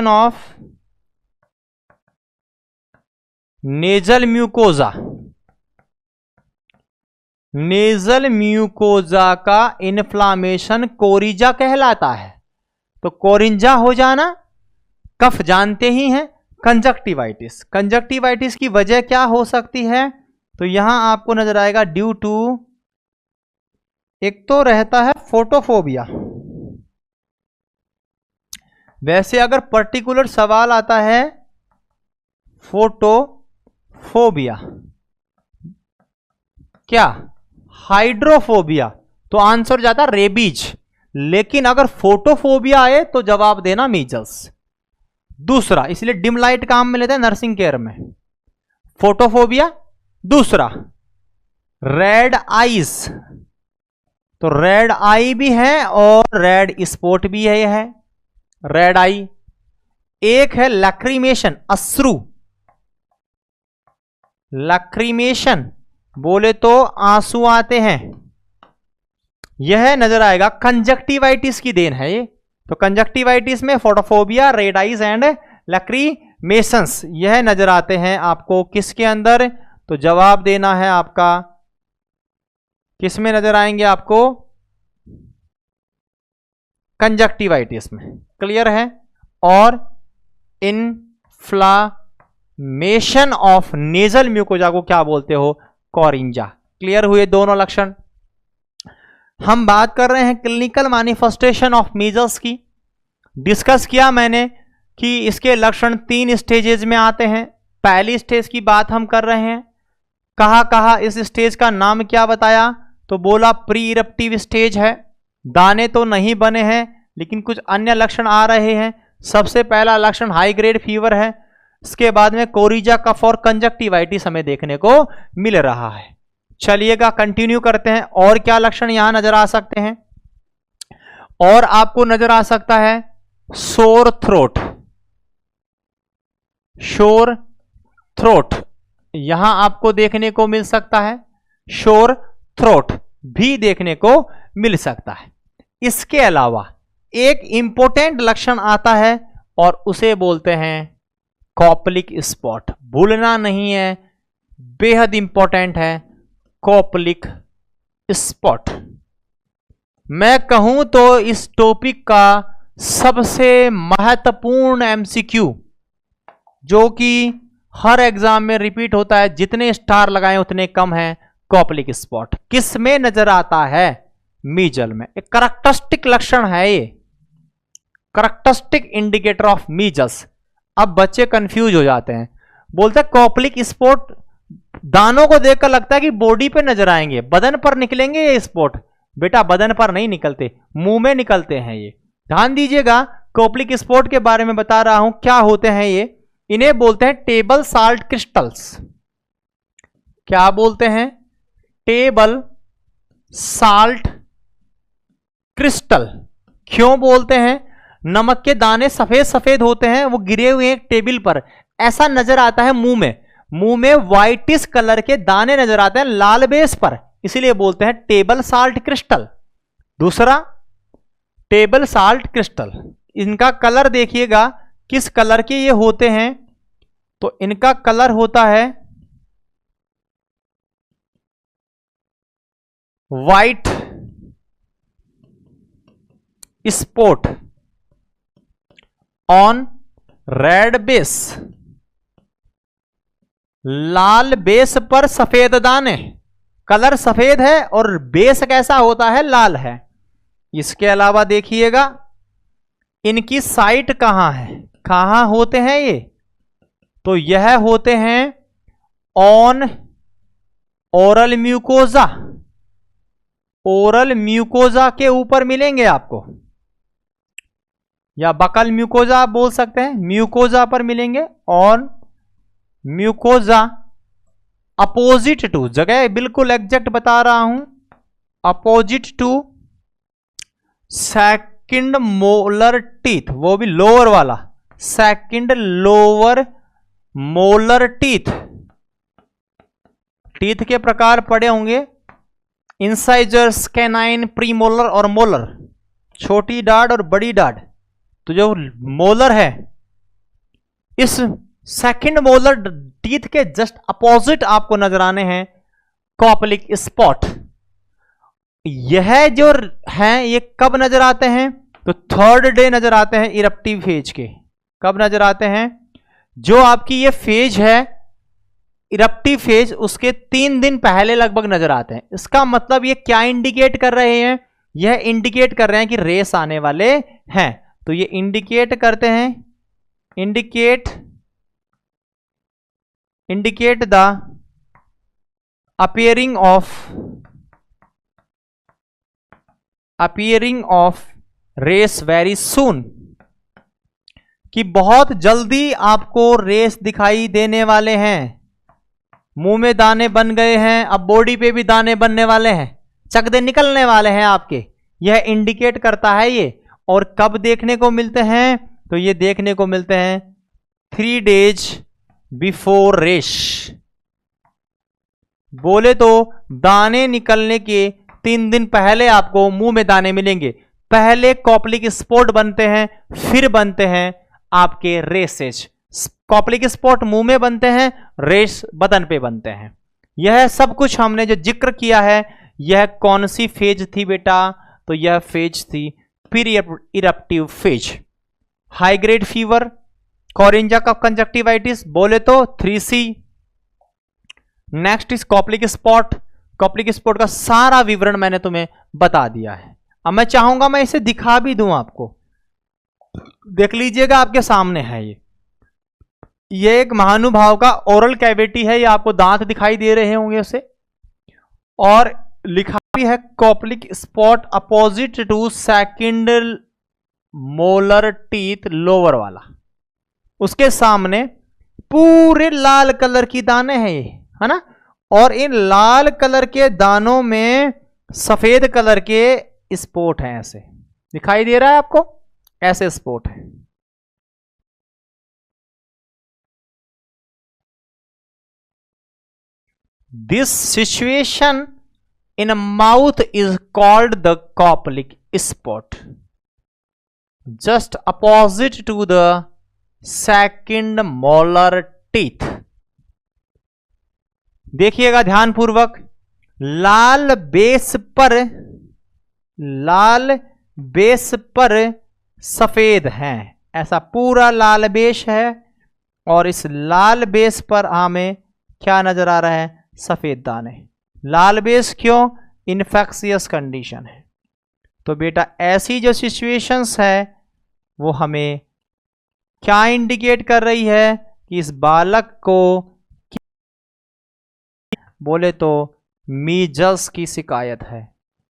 of nasal mucosa. Nasal mucosa का इन्फ्लामेशन कोरिजा कहलाता है। तो कोरिंजा हो जाना। कफ जानते ही हैं। कंजक्टिवाइटिस की वजह क्या हो सकती है? तो यहां आपको नजर आएगा ड्यू टू, एक तो रहता है फोटोफोबिया। वैसे अगर पर्टिकुलर सवाल आता है फोटोफोबिया, क्या हाइड्रोफोबिया, तो आंसर जाता रेबीज। लेकिन अगर फोटोफोबिया आए तो जवाब देना मीजल्स। दूसरा, इसलिए डिम लाइट काम में लेते हैं नर्सिंग केयर में। फोटोफोबिया। दूसरा, रेड आईज। तो रेड आई भी है और रेड स्पॉट भी है। यह है रेड आई। एक है लैक्रीमेशन, अश्रु। लैक्रीमेशन बोले तो आंसू आते हैं। यह नजर आएगा। कंजक्टिवाइटिस की देन है ये। तो कंजक्टिवाइटिस में फोटोफोबिया, रेड आइज एंड लैक्रीमेशंस, यह नजर आते हैं आपको किसके अंदर? तो जवाब देना है आपका, किस में नजर आएंगे आपको? कंजक्टिवाइटिस में। क्लियर है? और इन्फ्लेमेशन ऑफ नेजल म्यूकोजा को क्या बोलते हो? कोरिंजा। क्लियर हुए दोनों लक्षण। हम बात कर रहे हैं क्लिनिकल मैनिफेस्टेशन ऑफ मीजल्स की। डिस्कस किया मैंने कि इसके लक्षण 3 स्टेजेस में आते हैं। पहली स्टेज की बात हम कर रहे हैं। कहा इस स्टेज का नाम क्या बताया? तो बोला प्री इरप्टिव स्टेज है। दाने तो नहीं बने हैं लेकिन कुछ अन्य लक्षण आ रहे हैं। सबसे पहला लक्षण हाई ग्रेड फीवर है। इसके बाद में कोरिजा कफ और कंजक्टिवाइटिस हमें देखने को मिल रहा है। चलिएगा कंटिन्यू करते हैं। और क्या लक्षण यहां नजर आ सकते हैं? और आपको नजर आ सकता है सोर थ्रोट। शोर थ्रोट यहां आपको देखने को मिल सकता है। शोर थ्रोट भी देखने को मिल सकता है। इसके अलावा एक इंपॉर्टेंट लक्षण आता है और उसे बोलते हैं कॉपलिक स्पॉट। भूलना नहीं है, बेहद इंपॉर्टेंट है कॉपलिक स्पॉट। मैं कहूं तो इस टॉपिक का सबसे महत्वपूर्ण एमसीक्यू जो कि हर एग्जाम में रिपीट होता है, जितने स्टार लगाएं उतने कम है, कॉपलिक स्पॉट किस में नजर आता है? मीजल में। एक करैक्टरिस्टिक लक्षण है ये, करैक्टरिस्टिक इंडिकेटर ऑफ मीजल्स। अब बच्चे कंफ्यूज हो जाते हैं, बोलते हैं कॉपलिक स्पॉट दानों को देखकर लगता है कि बॉडी पे नजर आएंगे, बदन पर निकलेंगे ये स्पॉट। बेटा बदन पर नहीं निकलते, मुंह में निकलते हैं ये। ध्यान दीजिएगा, कॉपलिक स्पॉट के बारे में बता रहा हूं। क्या होते हैं ये? इन्हें बोलते हैं टेबल साल्ट क्रिस्टल्स। क्या बोलते हैं? Table salt crystal. क्यों बोलते हैं? नमक के दाने सफेद सफेद होते हैं, वो गिरे हुए एक टेबल पर, ऐसा नजर आता है मुंह में व्हाइटिश कलर के दाने नजर आते हैं लाल बेस पर, इसीलिए बोलते हैं टेबल साल्ट क्रिस्टल। दूसरा टेबल साल्ट क्रिस्टल, इनका कलर देखिएगा किस कलर के ये होते हैं? तो इनका कलर होता है white spot on red base. Lal base पर सफेद दाने, कलर सफेद है और बेस कैसा होता है? लाल है। इसके अलावा देखिएगा इनकी साइट कहां है? कहां होते हैं ये? तो यह होते हैं on oral mucosa. Oral mucosa के ऊपर मिलेंगे आपको, या बकल म्यूकोजा आप बोल सकते हैं, म्यूकोजा पर मिलेंगे। ऑन म्यूकोजा अपोजिट टू, जगह बिल्कुल एग्जैक्ट बता रहा हूं, opposite to second molar teeth, वो भी लोअर वाला, second lower molar teeth. Teeth के प्रकार पड़े होंगे, इंसाइजर्स, कैनाइन, प्रीमोलर और मोलर, छोटी डाड और बड़ी डाड। तो जो मोलर है, इस सेकंड मोलर टीथ के जस्ट अपोजिट आपको नजर आने हैं कॉपलिक स्पॉट। यह जो हैं ये कब नजर आते हैं? तो थर्ड डे नजर आते हैं इरप्टिव फेज के। कब नजर आते हैं? जो आपकी ये फेज है इरप्टिव फेज, उसके 3 दिन पहले लगभग नजर आते हैं। इसका मतलब ये क्या इंडिकेट कर रहे हैं? यह इंडिकेट कर रहे हैं कि रेस आने वाले हैं। तो ये इंडिकेट करते हैं, indicate the appearing of rash very soon, कि बहुत जल्दी आपको रेस दिखाई देने वाले हैं। मुंह में दाने बन गए हैं, अब बॉडी पे भी दाने बनने वाले हैं, चकदे निकलने वाले हैं आपके, यह इंडिकेट करता है ये। और कब देखने को मिलते हैं? तो ये देखने को मिलते हैं 3 days बिफोर रेस। बोले तो दाने निकलने के 3 दिन पहले आपको मुंह में दाने मिलेंगे। पहले कॉपलिक स्पॉट बनते हैं, फिर बनते हैं आपके रेसेज। कॉपलिक स्पॉट मुंह में बनते हैं, रेस बदन पे बनते हैं। यह सब कुछ हमने जो जिक्र किया है, यह कौन सी फेज थी बेटा? तो यह फेज थी pre eruptive phase. High grade fever, कोरिंजा का कंजक्टिवाइटिस बोले तो 3C। Next is Koplik spot. Koplik spot का सारा विवरण मैंने तुम्हें बता दिया है। अब मैं चाहूंगा मैं इसे दिखा भी दूं आपको, देख लीजिएगा आपके सामने है ये एक महानुभाव का ओरल कैविटी है, ये आपको दांत दिखाई दे रहे होंगे उसे, और लिखा भी है Koplik spot opposite to second molar teeth lower वाला। उसके सामने पूरे लाल कलर की दाने हैं ये, है ना, और इन लाल कलर के दानों में सफेद कलर के स्पॉट हैं, ऐसे दिखाई दे रहा है आपको, ऐसे स्पॉट है। This situation in mouth is called the Koplik spot just opposite to the second molar teeth. देखिएगा ध्यानपूर्वक, लाल बेस पर सफेद हैं, ऐसा पूरा लाल बेस है, और इस लाल बेस पर हमें क्या नजर आ रहा है, सफेद दाने। लाल बेस क्यों, इन्फेक्शियस कंडीशन है। तो बेटा ऐसी जो सिचुएशंस है वो हमें क्या इंडिकेट कर रही है कि इस बालक को बोले तो मीजल्स की शिकायत है।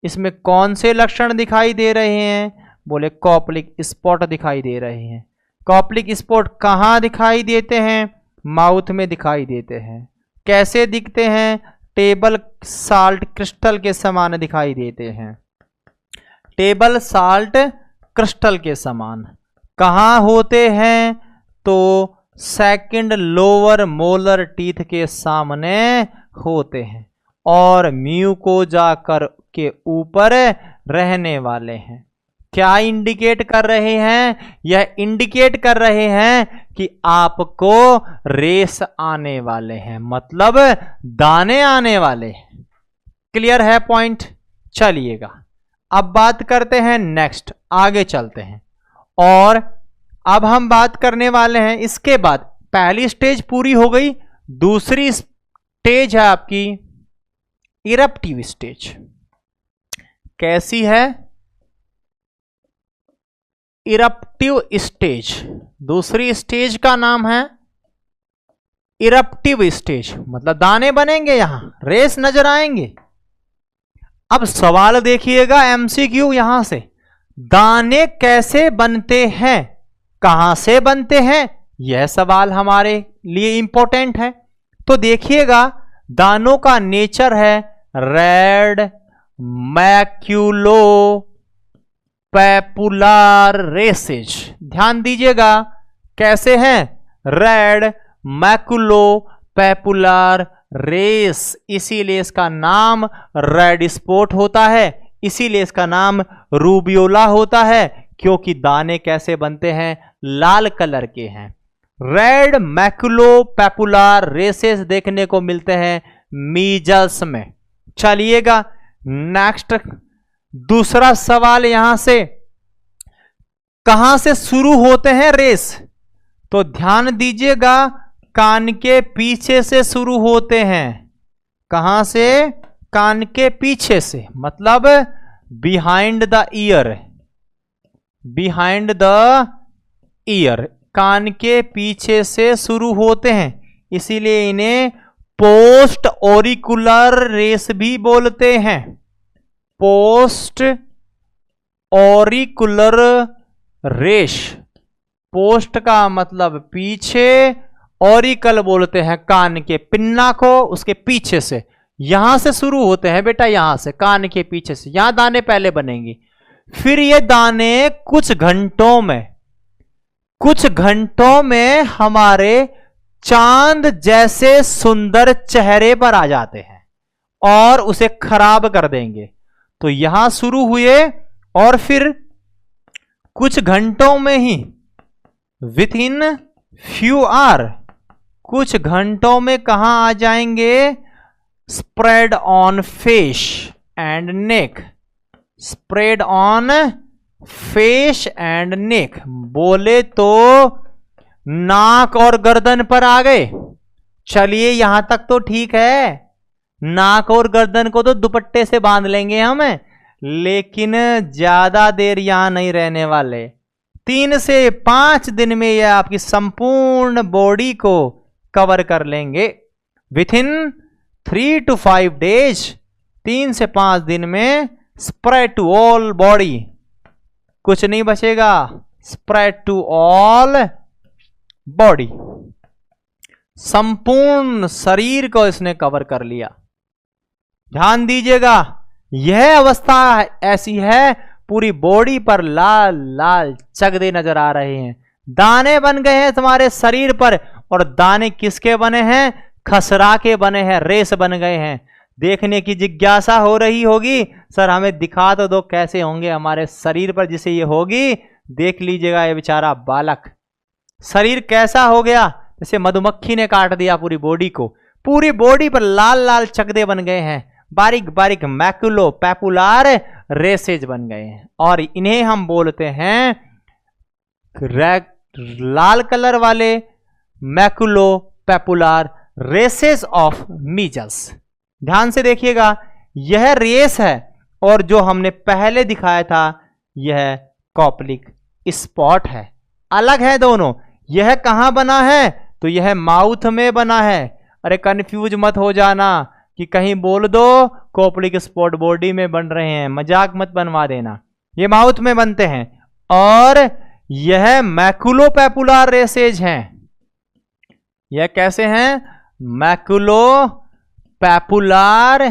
इसमें कौन से लक्षण दिखाई दे रहे हैं, बोले कॉप्लिक स्पॉट दिखाई दे रहे हैं। कॉप्लिक स्पॉट कहाँ दिखाई देते हैं, माउथ में दिखाई देते हैं। कैसे दिखते हैं, टेबल साल्ट क्रिस्टल के समान दिखाई देते हैं। टेबल साल्ट क्रिस्टल के समान कहाँ होते हैं, तो सेकंड लोअर मोलर टीथ के सामने होते हैं, और म्यूकोजा कर के ऊपर रहने वाले हैं। क्या इंडिकेट कर रहे हैं, यह इंडिकेट कर रहे हैं कि आपको रेस आने वाले हैं, मतलब दाने आने वाले हैं। क्लियर है पॉइंट। चलिएगा अब बात करते हैं नेक्स्ट, आगे चलते हैं, और अब हम बात करने वाले हैं इसके बाद, पहली स्टेज पूरी हो गई, दूसरी स्टेज है आपकी इरप्टिव स्टेज। कैसी है, इरप्टिव स्टेज। दूसरी स्टेज का नाम है इरप्टिव स्टेज, मतलब दाने बनेंगे, यहां रेस नजर आएंगे। अब सवाल देखिएगा एमसीक्यू यहां से, दाने कैसे बनते हैं, कहां से बनते हैं, यह सवाल हमारे लिए इंपॉर्टेंट है। तो देखिएगा दानों का नेचर है रेड मैक्यूलो पैपुलर रेसेज। ध्यान दीजिएगा कैसे हैं, रेड मैक्यूलो पैपुलर रेस, इसीलिए इसका नाम रेड स्पॉट होता है, इसीलिए इसका नाम रूबियोला होता है, क्योंकि दाने कैसे बनते हैं, लाल कलर के हैं। रेड मैक्यूलो पैपुलर रेसेस देखने को मिलते हैं मीजल्स में। चलिएगा नेक्स्ट, दूसरा सवाल यहां से, कहां से शुरू होते हैं रेस, तो ध्यान दीजिएगा कान के पीछे से शुरू होते हैं। कहां से, कान के पीछे से, मतलब behind the ear, behind the ear, कान के पीछे से शुरू होते हैं, इसीलिए इन्हें पोस्ट ऑरिकुलर रेस भी बोलते हैं। पोस्ट ऑरिकुलर रेस, पोस्ट का मतलब पीछे, ऑरिकल बोलते हैं कान के पिन्ना को, उसके पीछे से, यहां से शुरू होते हैं बेटा, यहां से कान के पीछे से, यहां दाने पहले बनेंगे, फिर ये दाने कुछ घंटों में हमारे चांद जैसे सुंदर चेहरे पर आ जाते हैं और उसे खराब कर देंगे। तो यहां शुरू हुए और फिर कुछ घंटों में ही, विथ इन फ्यू आवर, कुछ घंटों में कहां आ जाएंगे, spread on face and neck, spread on face and neck, बोले तो नाक और गर्दन पर आ गए। चलिए यहां तक तो ठीक है, नाक और गर्दन को तो दुपट्टे से बांध लेंगे हम, लेकिन ज्यादा देर यहां नहीं रहने वाले। 3 से 5 दिन में यह आपकी संपूर्ण बॉडी को कवर कर लेंगे। विथ इन 3 to 5 days, 3 से 5 दिन में स्प्रेड टू ऑल बॉडी, कुछ नहीं बचेगा, स्प्रेड टू ऑल बॉडी, संपूर्ण शरीर को इसने कवर कर लिया। ध्यान दीजिएगा, यह अवस्था ऐसी है, पूरी बॉडी पर लाल लाल चकदे नजर आ रहे हैं, दाने बन गए हैं तुम्हारे शरीर पर। और दाने किसके बने हैं? खसरा के बने हैं, रेस बन गए हैं। देखने की जिज्ञासा हो रही होगी, सर हमें दिखा तो दो कैसे होंगे हमारे शरीर पर जिसे ये होगी। देख लीजिएगा, ये बेचारा बालक शरीर कैसा हो गया, जैसे मधुमक्खी ने काट दिया पूरी बॉडी को। पूरी बॉडी पर लाल लाल चकदे बन गए हैं, बारीक बारीक मैकुलो पैपुलार रेसेज बन गए हैं, और इन्हें हम बोलते हैं लाल कलर वाले मैकुलो पैपुलार रेसेज ऑफ मीजल्स। ध्यान से देखिएगा, यह रेस है, और जो हमने पहले दिखाया था यह कॉप्लिक स्पॉट है। अलग है दोनों। यह कहां बना है? तो यह माउथ में बना है। अरे कंफ्यूज मत हो जाना कि कहीं बोल दो कॉप्लिक स्पॉट बॉडी में बन रहे हैं, मजाक मत बनवा देना। ये माउथ में बनते हैं, और यह मैकुलो पैपुलार रेसेज हैं। यह कैसे हैं? मैकुलो पैपुलार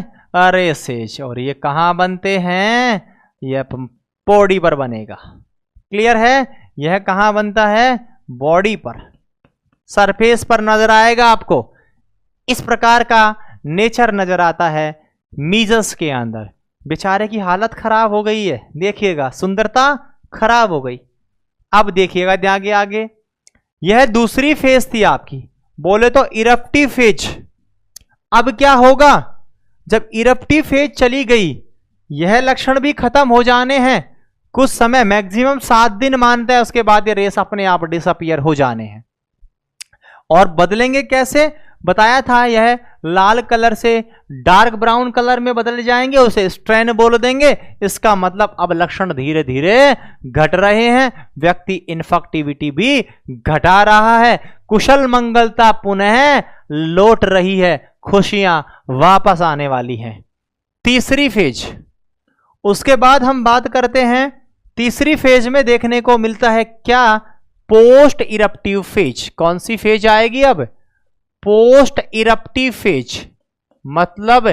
रेसेज। और ये कहां बनते हैं? यह बॉडी पर बनेगा। क्लियर है? यह कहां बनता है? बॉडी पर, सरफेस पर नजर आएगा आपको। इस प्रकार का नेचर नजर आता है मीजल्स के अंदर। बेचारे की हालत खराब हो गई है, देखिएगा, सुंदरता खराब हो गई। अब देखिएगा आगे आगे, यह दूसरी फेज थी आपकी, बोले तो इरप्टिव फेज। अब क्या होगा? जब इरप्टिव फेज चली गई, यह लक्षण भी खत्म हो जाने हैं। कुछ समय, मैक्सिमम 7 दिन मानता है, उसके बाद ये रेस अपने आप डिसअपियर हो जाने हैं। और बदलेंगे कैसे? बताया था, यह लाल कलर से डार्क ब्राउन कलर में बदल जाएंगे, उसे स्ट्रेन बोल देंगे। इसका मतलब अब लक्षण धीरे धीरे घट रहे हैं, व्यक्ति इन्फेक्टिविटी भी घटा रहा है, कुशल मंगलता पुनः लौट रही है, खुशियां वापस आने वाली हैं। तीसरी फेज। उसके बाद हम बात करते हैं तीसरी फेज में देखने को मिलता है क्या? Post eruptive phase. कौन सी फेज आएगी अब? पोस्ट इरप्टिव फेज, मतलब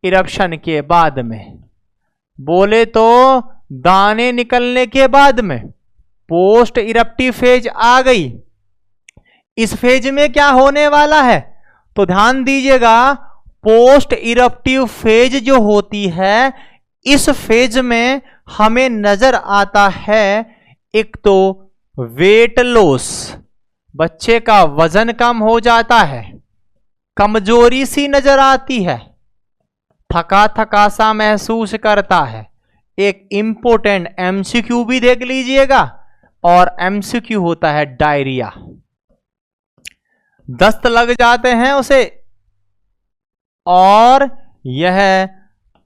इरप्शन के बाद में, बोले तो दाने निकलने के बाद में पोस्ट इरप्टिव फेज आ गई। इस फेज में क्या होने वाला है? तो ध्यान दीजिएगा, पोस्ट इरप्टिव फेज जो होती है, इस फेज में हमें नजर आता है एक तो वेट लॉस, बच्चे का वजन कम हो जाता है, कमजोरी सी नजर आती है, थका थका सा महसूस करता है। एक इंपोर्टेंट एमसीक्यू भी देख लीजिएगा, और एमसीक्यू होता है डायरिया। दस्त लग जाते हैं उसे, और यह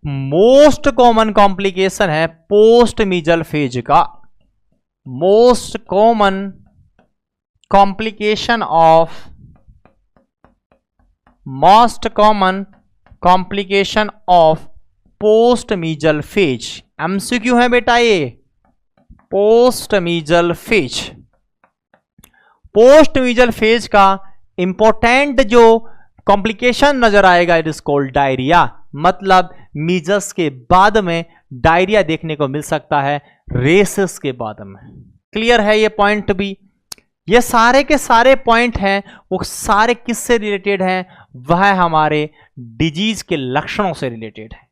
मोस्ट कॉमन कॉम्प्लिकेशन है पोस्ट मीजल फेज का। Most common complication of post measle phase. MCQ है बेटा ये, post measle phase. Post measle phase का इंपॉर्टेंट जो कॉम्प्लिकेशन नजर आएगा, इट इज कॉल्ड डायरिया। मतलब मीजल्स के बाद में डायरिया देखने को मिल सकता है, रेसेस के बाद में। क्लियर है ये पॉइंट भी? ये सारे के सारे पॉइंट हैं, वो सारे किससे रिलेटेड हैं? वह हमारे डिजीज के लक्षणों से रिलेटेड है।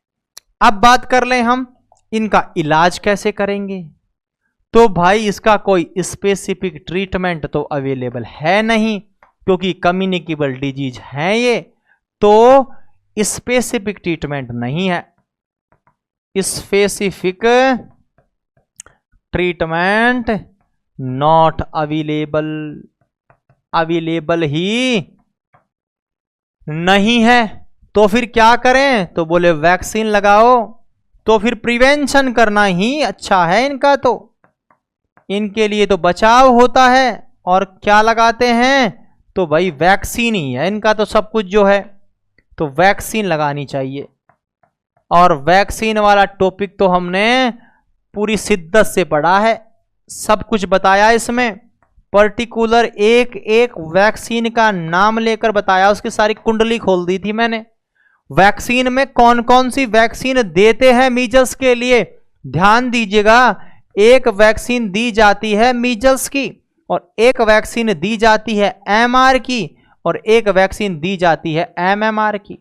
अब बात कर लें हम इनका इलाज कैसे करेंगे। तो भाई इसका कोई स्पेसिफिक ट्रीटमेंट तो अवेलेबल है नहीं, क्योंकि कम्युनिकेबल डिजीज है ये, तो स्पेसिफिक ट्रीटमेंट नहीं है। Specific treatment not available. Available ही नहीं है। तो फिर क्या करें? तो बोले वैक्सीन लगाओ। तो फिर प्रिवेंशन करना ही अच्छा है इनका, तो इनके लिए तो बचाव होता है। और क्या लगाते हैं? तो भाई वैक्सीन ही है इनका तो सब कुछ जो है, तो वैक्सीन लगानी चाहिए। और वैक्सीन वाला टॉपिक तो हमने पूरी शिद्दत से पढ़ा है, सब कुछ बताया इसमें, पर्टिकुलर एक एक वैक्सीन का नाम लेकर बताया, उसकी सारी कुंडली खोल दी थी मैंने। वैक्सीन में कौन कौन सी वैक्सीन देते हैं मीजल्स के लिए, ध्यान दीजिएगा। एक वैक्सीन दी जाती है मीजल्स की, और एक वैक्सीन दी जाती है एमआर की, और एक वैक्सीन दी जाती है एमएमआर की।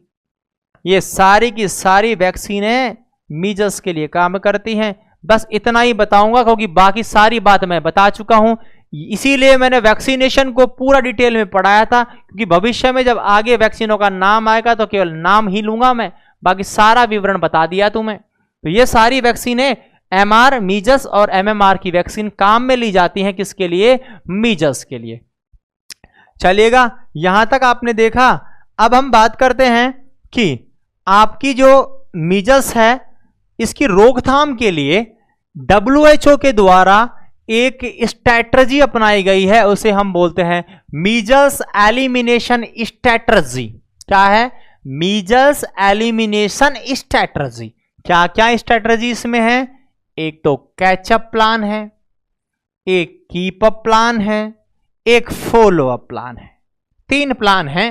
ये सारी की सारी वैक्सीनें मीजल्स के लिए काम करती हैं। बस इतना ही बताऊंगा क्योंकि बाकी सारी बात मैं बता चुका हूं, इसीलिए मैंने वैक्सीनेशन को पूरा डिटेल में पढ़ाया था, क्योंकि भविष्य में जब आगे वैक्सीनों का नाम आएगा तो केवल नाम ही लूंगा मैं, बाकी सारा विवरण बता दिया तुम्हें। तो ये सारी वैक्सीनें एमआर, मीजल्स और एमएमआर की वैक्सीन काम में ली जाती हैं, किसके लिए? मीजल्स के लिए। चलिएगा, यहां तक आपने देखा। अब हम बात करते हैं कि आपकी जो मीजल्स है इसकी रोकथाम के लिए WHO के द्वारा एक स्ट्रैटेजी अपनाई गई है, उसे हम बोलते हैं मीजल्स एलिमिनेशन स्ट्रैटेजी। क्या है? Measles elimination strategy. क्या क्या स्ट्रैटेजी इसमें है? एक तो कैचअप प्लान है, एक कीप अप प्लान है, एक फॉलो अप प्लान है। 3 प्लान है।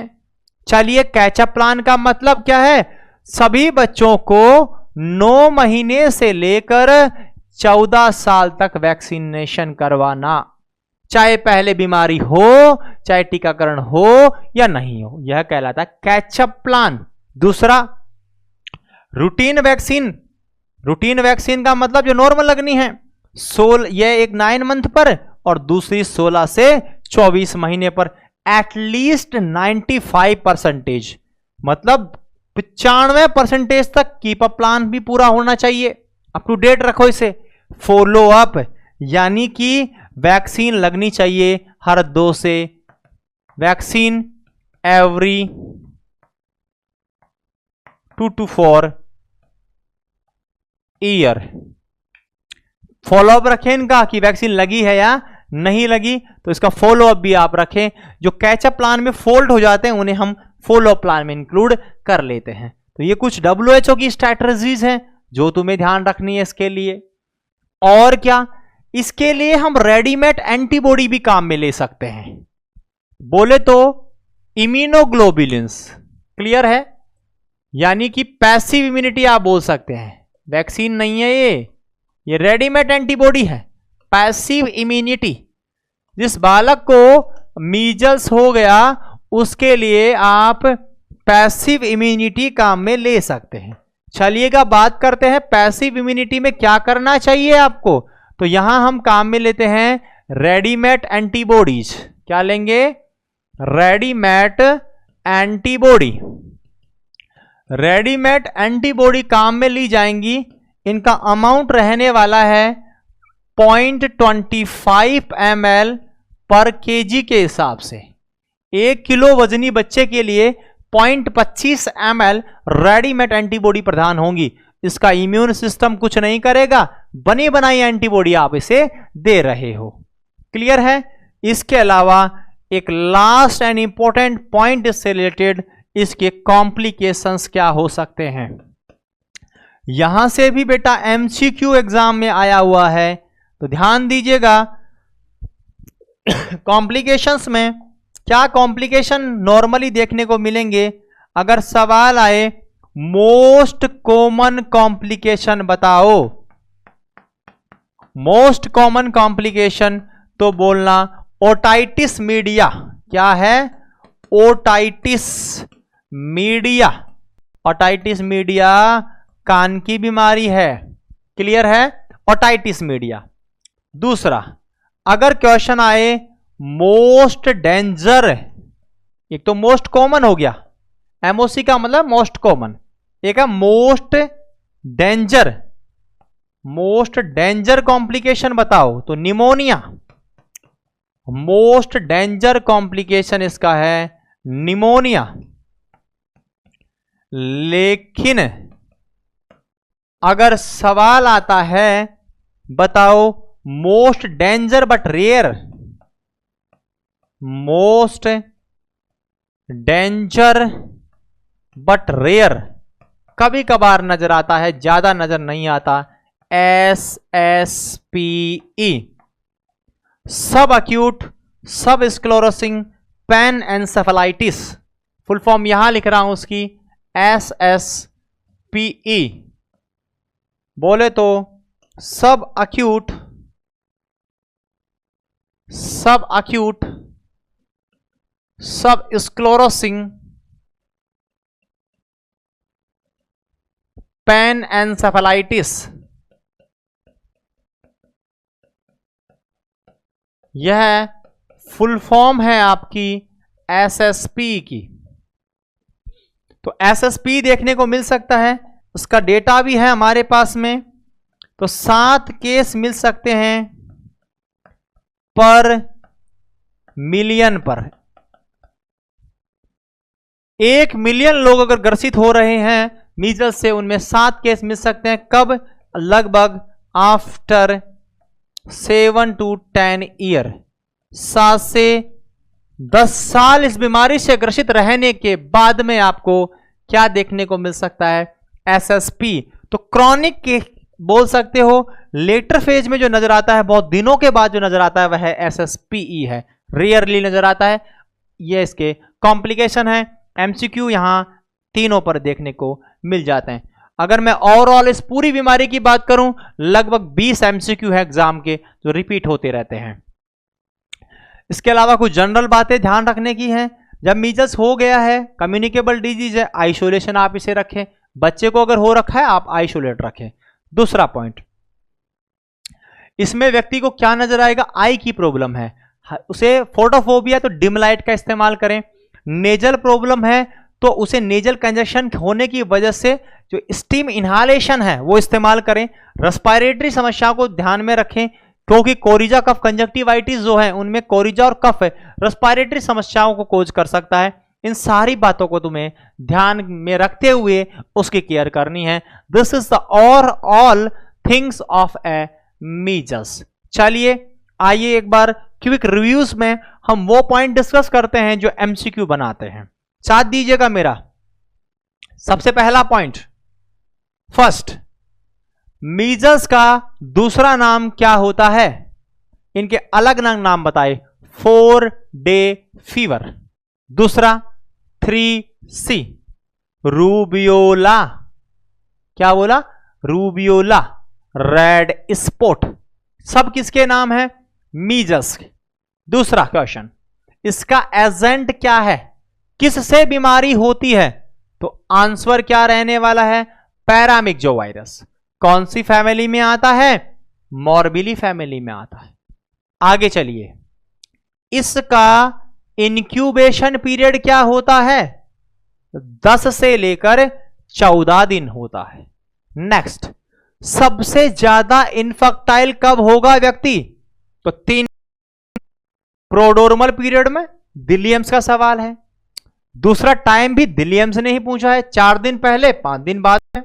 चलिए, कैचअप प्लान का मतलब क्या है? सभी बच्चों को 9 महीने से लेकर 14 साल तक वैक्सीनेशन करवाना, चाहे पहले बीमारी हो, चाहे टीकाकरण हो या नहीं हो, यह कहलाता है कैचअप प्लान। दूसरा, रूटीन वैक्सीन। रूटीन वैक्सीन का मतलब जो नॉर्मल लगनी है, यह एक 9 मंथ पर और दूसरी 16 से 24 महीने पर, एटलीस्ट 95%, मतलब 95% तक कीप अप प्लान भी पूरा होना चाहिए। अप टू डेट रखो इसे। फॉलो अप यानी कि वैक्सीन लगनी चाहिए हर 2 से, vaccine every 2 to 4 year. Follow up रखें इनका कि वैक्सीन लगी है या नहीं लगी, तो इसका फॉलो अप भी आप रखें। जो कैचअप प्लान में फोल्ड हो जाते हैं उन्हें हम फॉलो अप प्लान में इंक्लूड कर लेते हैं। तो ये कुछ WHO की स्ट्रैटेजीज हैं जो तुम्हें ध्यान रखनी है इसके लिए। और क्या, इसके लिए हम रेडीमेड एंटीबॉडी भी काम में ले सकते हैं। बोले तो इम्यूनोग्लोबुलिन्स, क्लियर है? यानी कि पैसिव इम्यूनिटी आप बोल सकते हैं। वैक्सीन नहीं है ये रेडीमेड एंटीबॉडी है, पैसिव इम्यूनिटी। जिस बालक को मीजल्स हो गया उसके लिए आप पैसिव इम्यूनिटी काम में ले सकते हैं। चलिएगा, बात करते हैं पैसिव इम्यूनिटी में क्या करना चाहिए आपको। तो यहां हम काम में लेते हैं रेडीमेड एंटीबॉडीज। क्या लेंगे? Readymade antibody. रेडीमेड एंटीबॉडी काम में ली जाएंगी। इनका अमाउंट रहने वाला है 0.25 ml पर kg के हिसाब से। 1 किलो वजनी बच्चे के लिए 0.25 ml रेडीमेड एंटीबॉडी प्रदान होंगी। इसका इम्यून सिस्टम कुछ नहीं करेगा, बनी बनाई एंटीबॉडी आप इसे दे रहे हो। क्लियर है? इसके अलावा एक लास्ट एंड इंपॉर्टेंट पॉइंट इससे रिलेटेड, इसके कॉम्प्लिकेशंस क्या हो सकते हैं। यहां से भी बेटा MCQ एग्जाम में आया हुआ है, तो ध्यान दीजिएगा। कॉम्प्लिकेशंस में क्या कॉम्प्लिकेशन नॉर्मली देखने को मिलेंगे? अगर सवाल आए मोस्ट कॉमन कॉम्प्लिकेशन बताओ, मोस्ट कॉमन कॉम्प्लिकेशन, तो बोलना ओटाइटिस मीडिया। क्या है? Otitis media. ओटाइटिस मीडिया कान की बीमारी है। क्लियर है? Otitis media. दूसरा, अगर क्वेश्चन आए मोस्ट डेंजर, एक तो मोस्ट कॉमन हो गया, MOC का मतलब मोस्ट कॉमन, एक है most danger. Most danger complication बताओ, तो निमोनिया मोस्ट डेंजर कॉम्प्लिकेशन इसका है निमोनिया। लेकिन अगर सवाल आता है बताओ most danger but rare, most danger but rare कभी कभार नजर आता है, ज्यादा नजर नहीं आता। SSPE, सब अक्यूट सब sclerosing pan encephalitis, full form यहां लिख रहा हूं उसकी SSPE। बोले तो सब अक्यूट सब स्क्लेरोसिंग पैन एन्सेफेलाइटिस, यह फुल फॉर्म है आपकी SSP की। तो SSP देखने को मिल सकता है, उसका डेटा भी है हमारे पास में। तो 7 केस मिल सकते हैं पर मिलियन पर। 1 मिलियन लोग अगर ग्रसित हो रहे हैं मीजल्स से, उनमें 7 केस मिल सकते हैं। कब? लगभग आफ्टर 7 to 10 ईयर, 7 से 10 साल इस बीमारी से ग्रसित रहने के बाद में आपको क्या देखने को मिल सकता है? SSP। तो क्रॉनिक के बोल सकते हो, लेटर फेज में जो नजर आता है, बहुत दिनों के बाद जो नजर आता है वह SSPE है, रेयरली नजर आता है। ये इसके कॉम्प्लिकेशन है। MCQ यहां तीनों पर देखने को मिल जाते हैं। अगर मैं ओवरऑल इस पूरी बीमारी की बात करूं, लगभग 20 MCQ है एग्जाम के जो रिपीट होते रहते हैं। इसके अलावा कुछ जनरल बातें ध्यान रखने की हैं। जब मीजल्स हो गया है, कम्युनिकेबल डिजीज है, आइसोलेशन आप इसे रखें। बच्चे को अगर हो रखा है आप आइसोलेट रखें। दूसरा पॉइंट, इसमें व्यक्ति को क्या नजर आएगा? आई की प्रॉब्लम है, उसे फोटोफोबिया तो डिम लाइट का इस्तेमाल करें। नेजल प्रॉब्लम है तो उसे नेजल कंजेशन होने की वजह से जो स्टीम इनहालेशन है वो इस्तेमाल करें। रेस्पिरेटरी समस्या को ध्यान में रखें क्योंकि कोरिजा कफ कंजक्टिवाइटिस जो है उनमें कोरिजा और कफ है, रेस्पिरेटरी समस्याओं को कोज कर सकता है। इन सारी बातों को तुम्हें ध्यान में रखते हुए उसकी केयर करनी है। This is the all things of A measles. चलिए आइए एक बार क्विक रिव्यूज में हम वो पॉइंट डिस्कस करते हैं जो MCQ बनाते हैं। साथ दीजिएगा मेरा। सबसे पहला पॉइंट, फर्स्ट, मीजल्स का दूसरा नाम क्या होता है? इनके अलग अलग नाम बताए। 4 डे फीवर, दूसरा 3C रूबियोला, क्या बोला? रूबियोला, रेड स्पॉट, सब किसके नाम है? मीजल्स के। दूसरा क्वेश्चन, इसका एजेंट क्या है? किससे बीमारी होती है? तो आंसर क्या रहने वाला है? पैरामिक्जो वायरस। कौन सी फैमिली में आता है? मॉर्बिली फैमिली में आता है। आगे चलिए, इसका इंक्यूबेशन पीरियड क्या होता है? 10 से लेकर 14 दिन होता है। नेक्स्ट, सबसे ज्यादा इनफर्टाइल कब होगा व्यक्ति? तो 3 प्रोडोर्मल पीरियड में। विलियम्स का सवाल है। दूसरा टाइम भी विलियम्स ने ही पूछा है, 4 दिन पहले 5 दिन बाद में।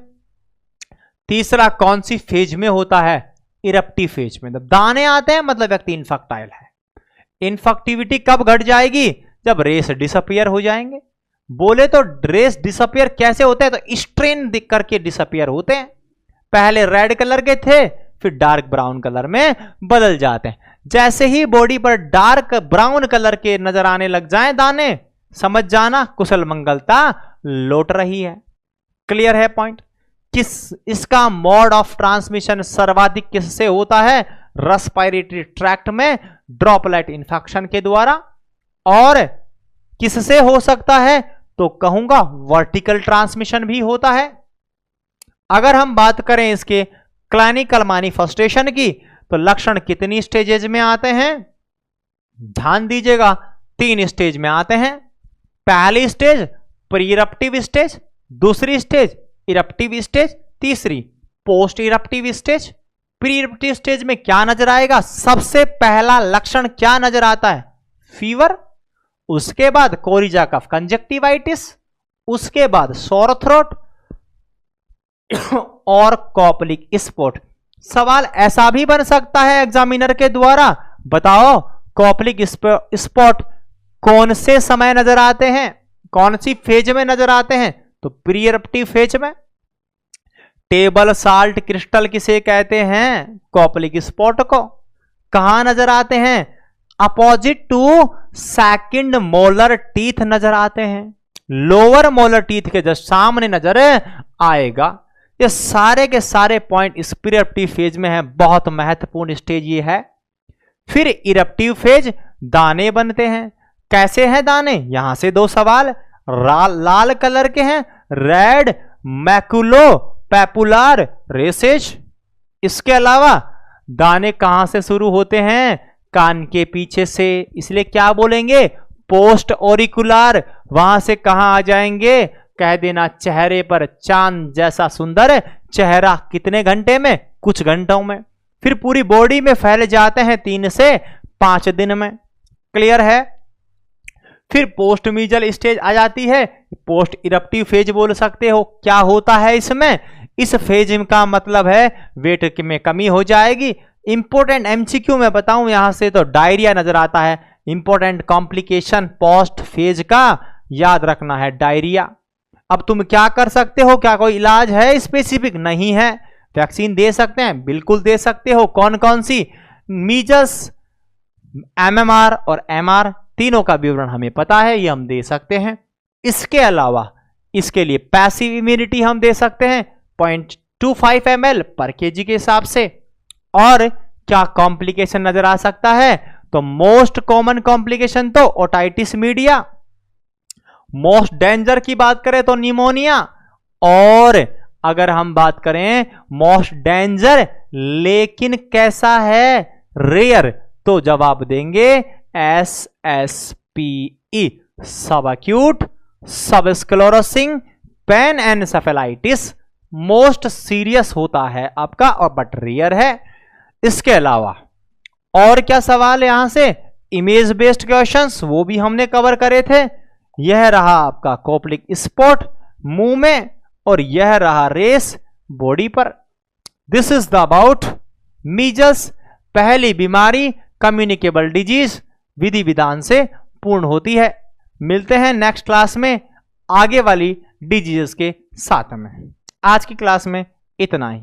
तीसरा कौन सी फेज में होता है? इरप्टिव फेज में। जब दाने आते हैं मतलब व्यक्ति इनफर्टाइल है। इनफेक्टिविटी कब घट जाएगी? जब रेस डिसअपियर हो जाएंगे। बोले तो रेस डिसअपियर कैसे होते हैं? तो स्ट्रेन दिख करके डिसअपियर होते हैं। पहले रेड कलर के थे फिर डार्क ब्राउन कलर में बदल जाते हैं। जैसे ही बॉडी पर डार्क ब्राउन कलर के नजर आने लग जाएं दाने, समझ जाना कुशल मंगलता लौट रही है। क्लियर है पॉइंट? इसका मोड ऑफ ट्रांसमिशन सर्वाधिक किससे होता है? रेस्पिरेटरी ट्रैक्ट में ड्रॉपलेट इंफेक्शन के द्वारा। और किससे हो सकता है? तो कहूंगा वर्टिकल ट्रांसमिशन भी होता है। अगर हम बात करें इसके क्लिनिकल मैनिफेस्टेशन की, तो लक्षण कितनी स्टेजेज में आते हैं? ध्यान दीजिएगा, 3 स्टेज में आते हैं। पहली स्टेज प्री इरप्टिव स्टेज, दूसरी स्टेज इरप्टिव स्टेज, तीसरी post eruptive stage. Pre eruptive stage में क्या नजर आएगा? सबसे पहला लक्षण क्या नजर आता है? फीवर, उसके बाद कोरिजा कफ कंजक्टिवाइटिस, उसके बाद सोर थ्रोट और कॉपलिक स्पॉट। सवाल ऐसा भी बन सकता है एग्जामिनर के द्वारा, बताओ कॉपलिक स्पॉट कौन से समय नजर आते हैं, कौन सी फेज में नजर आते हैं? तो प्री इरप्टिव फेज में। टेबल साल्ट क्रिस्टल किसे कहते हैं? कॉपलिक स्पॉट को। कहां नजर आते हैं? Opposite to second molar teeth नजर आते हैं, लोअर मोलर टीथ के जस्ट सामने नजर आएगा। ये सारे के सारे पॉइंट इस प्री इरप्टिव फेज में है, बहुत महत्वपूर्ण स्टेज ये है। फिर इरप्टिव फेज, दाने बनते हैं। कैसे हैं दाने? यहां से दो सवाल, लाल कलर के हैं, रेड मैकुलो पैपुलर रेसेज। इसके अलावा दाने कहां से शुरू होते हैं? कान के पीछे से, इसलिए क्या बोलेंगे? Post auricular. वहां से कहां आ जाएंगे? कह देना चेहरे पर चांद जैसा सुंदर चेहरा। कितने घंटे में? कुछ घंटों में। फिर पूरी बॉडी में फैल जाते हैं 3 से 5 दिन में। क्लियर है? फिर पोस्ट मीजल स्टेज आ जाती है, पोस्ट इरप्टिव फेज बोल सकते हो। क्या होता है इसमें? इस फेज का मतलब है वेट में कमी हो जाएगी। इंपोर्टेंट एमसीक्यू में बताऊं यहां से, तो डायरिया नजर आता है। इंपोर्टेंट कॉम्प्लिकेशन पोस्ट फेज का याद रखना है, डायरिया। अब तुम क्या कर सकते हो? क्या कोई इलाज है स्पेसिफिक? नहीं है। वैक्सीन दे सकते हैं, बिल्कुल दे सकते हो। कौन कौन सी? मीजल्स, एमएमआर और एमआर, तीनों का विवरण हमें पता है, ये हम दे सकते हैं। इसके अलावा इसके लिए पैसिव इम्यूनिटी हम दे सकते हैं 0.25 ml पर केजी के हिसाब से। और क्या कॉम्प्लिकेशन नजर आ सकता है? तो मोस्ट कॉमन कॉम्प्लिकेशन तो ओटाइटिस मीडिया, मोस्ट डेंजर की बात करें तो निमोनिया, और अगर हम बात करें मोस्ट डेंजर लेकिन कैसा है, रेयर, तो जवाब देंगे SSPE, सब एक्यूट सबस्क्लेरोसिंग पेनएन्सेफेलाइटिस। मोस्ट सीरियस होता है आपका और बट रेयर है। इसके अलावा और क्या सवाल है यहां से? इमेज बेस्ड क्वेश्चंस, वो भी हमने कवर करे थे। यह रहा आपका कॉपलिक स्पॉट मुंह में, और यह रहा रेस बॉडी पर। This is the about measles, पहली बीमारी कम्युनिकेबल डिजीज, विधि विधान से पूर्ण होती है। मिलते हैं नेक्स्ट क्लास में आगे वाली डिजीज के साथ में। आज की क्लास में इतना ही।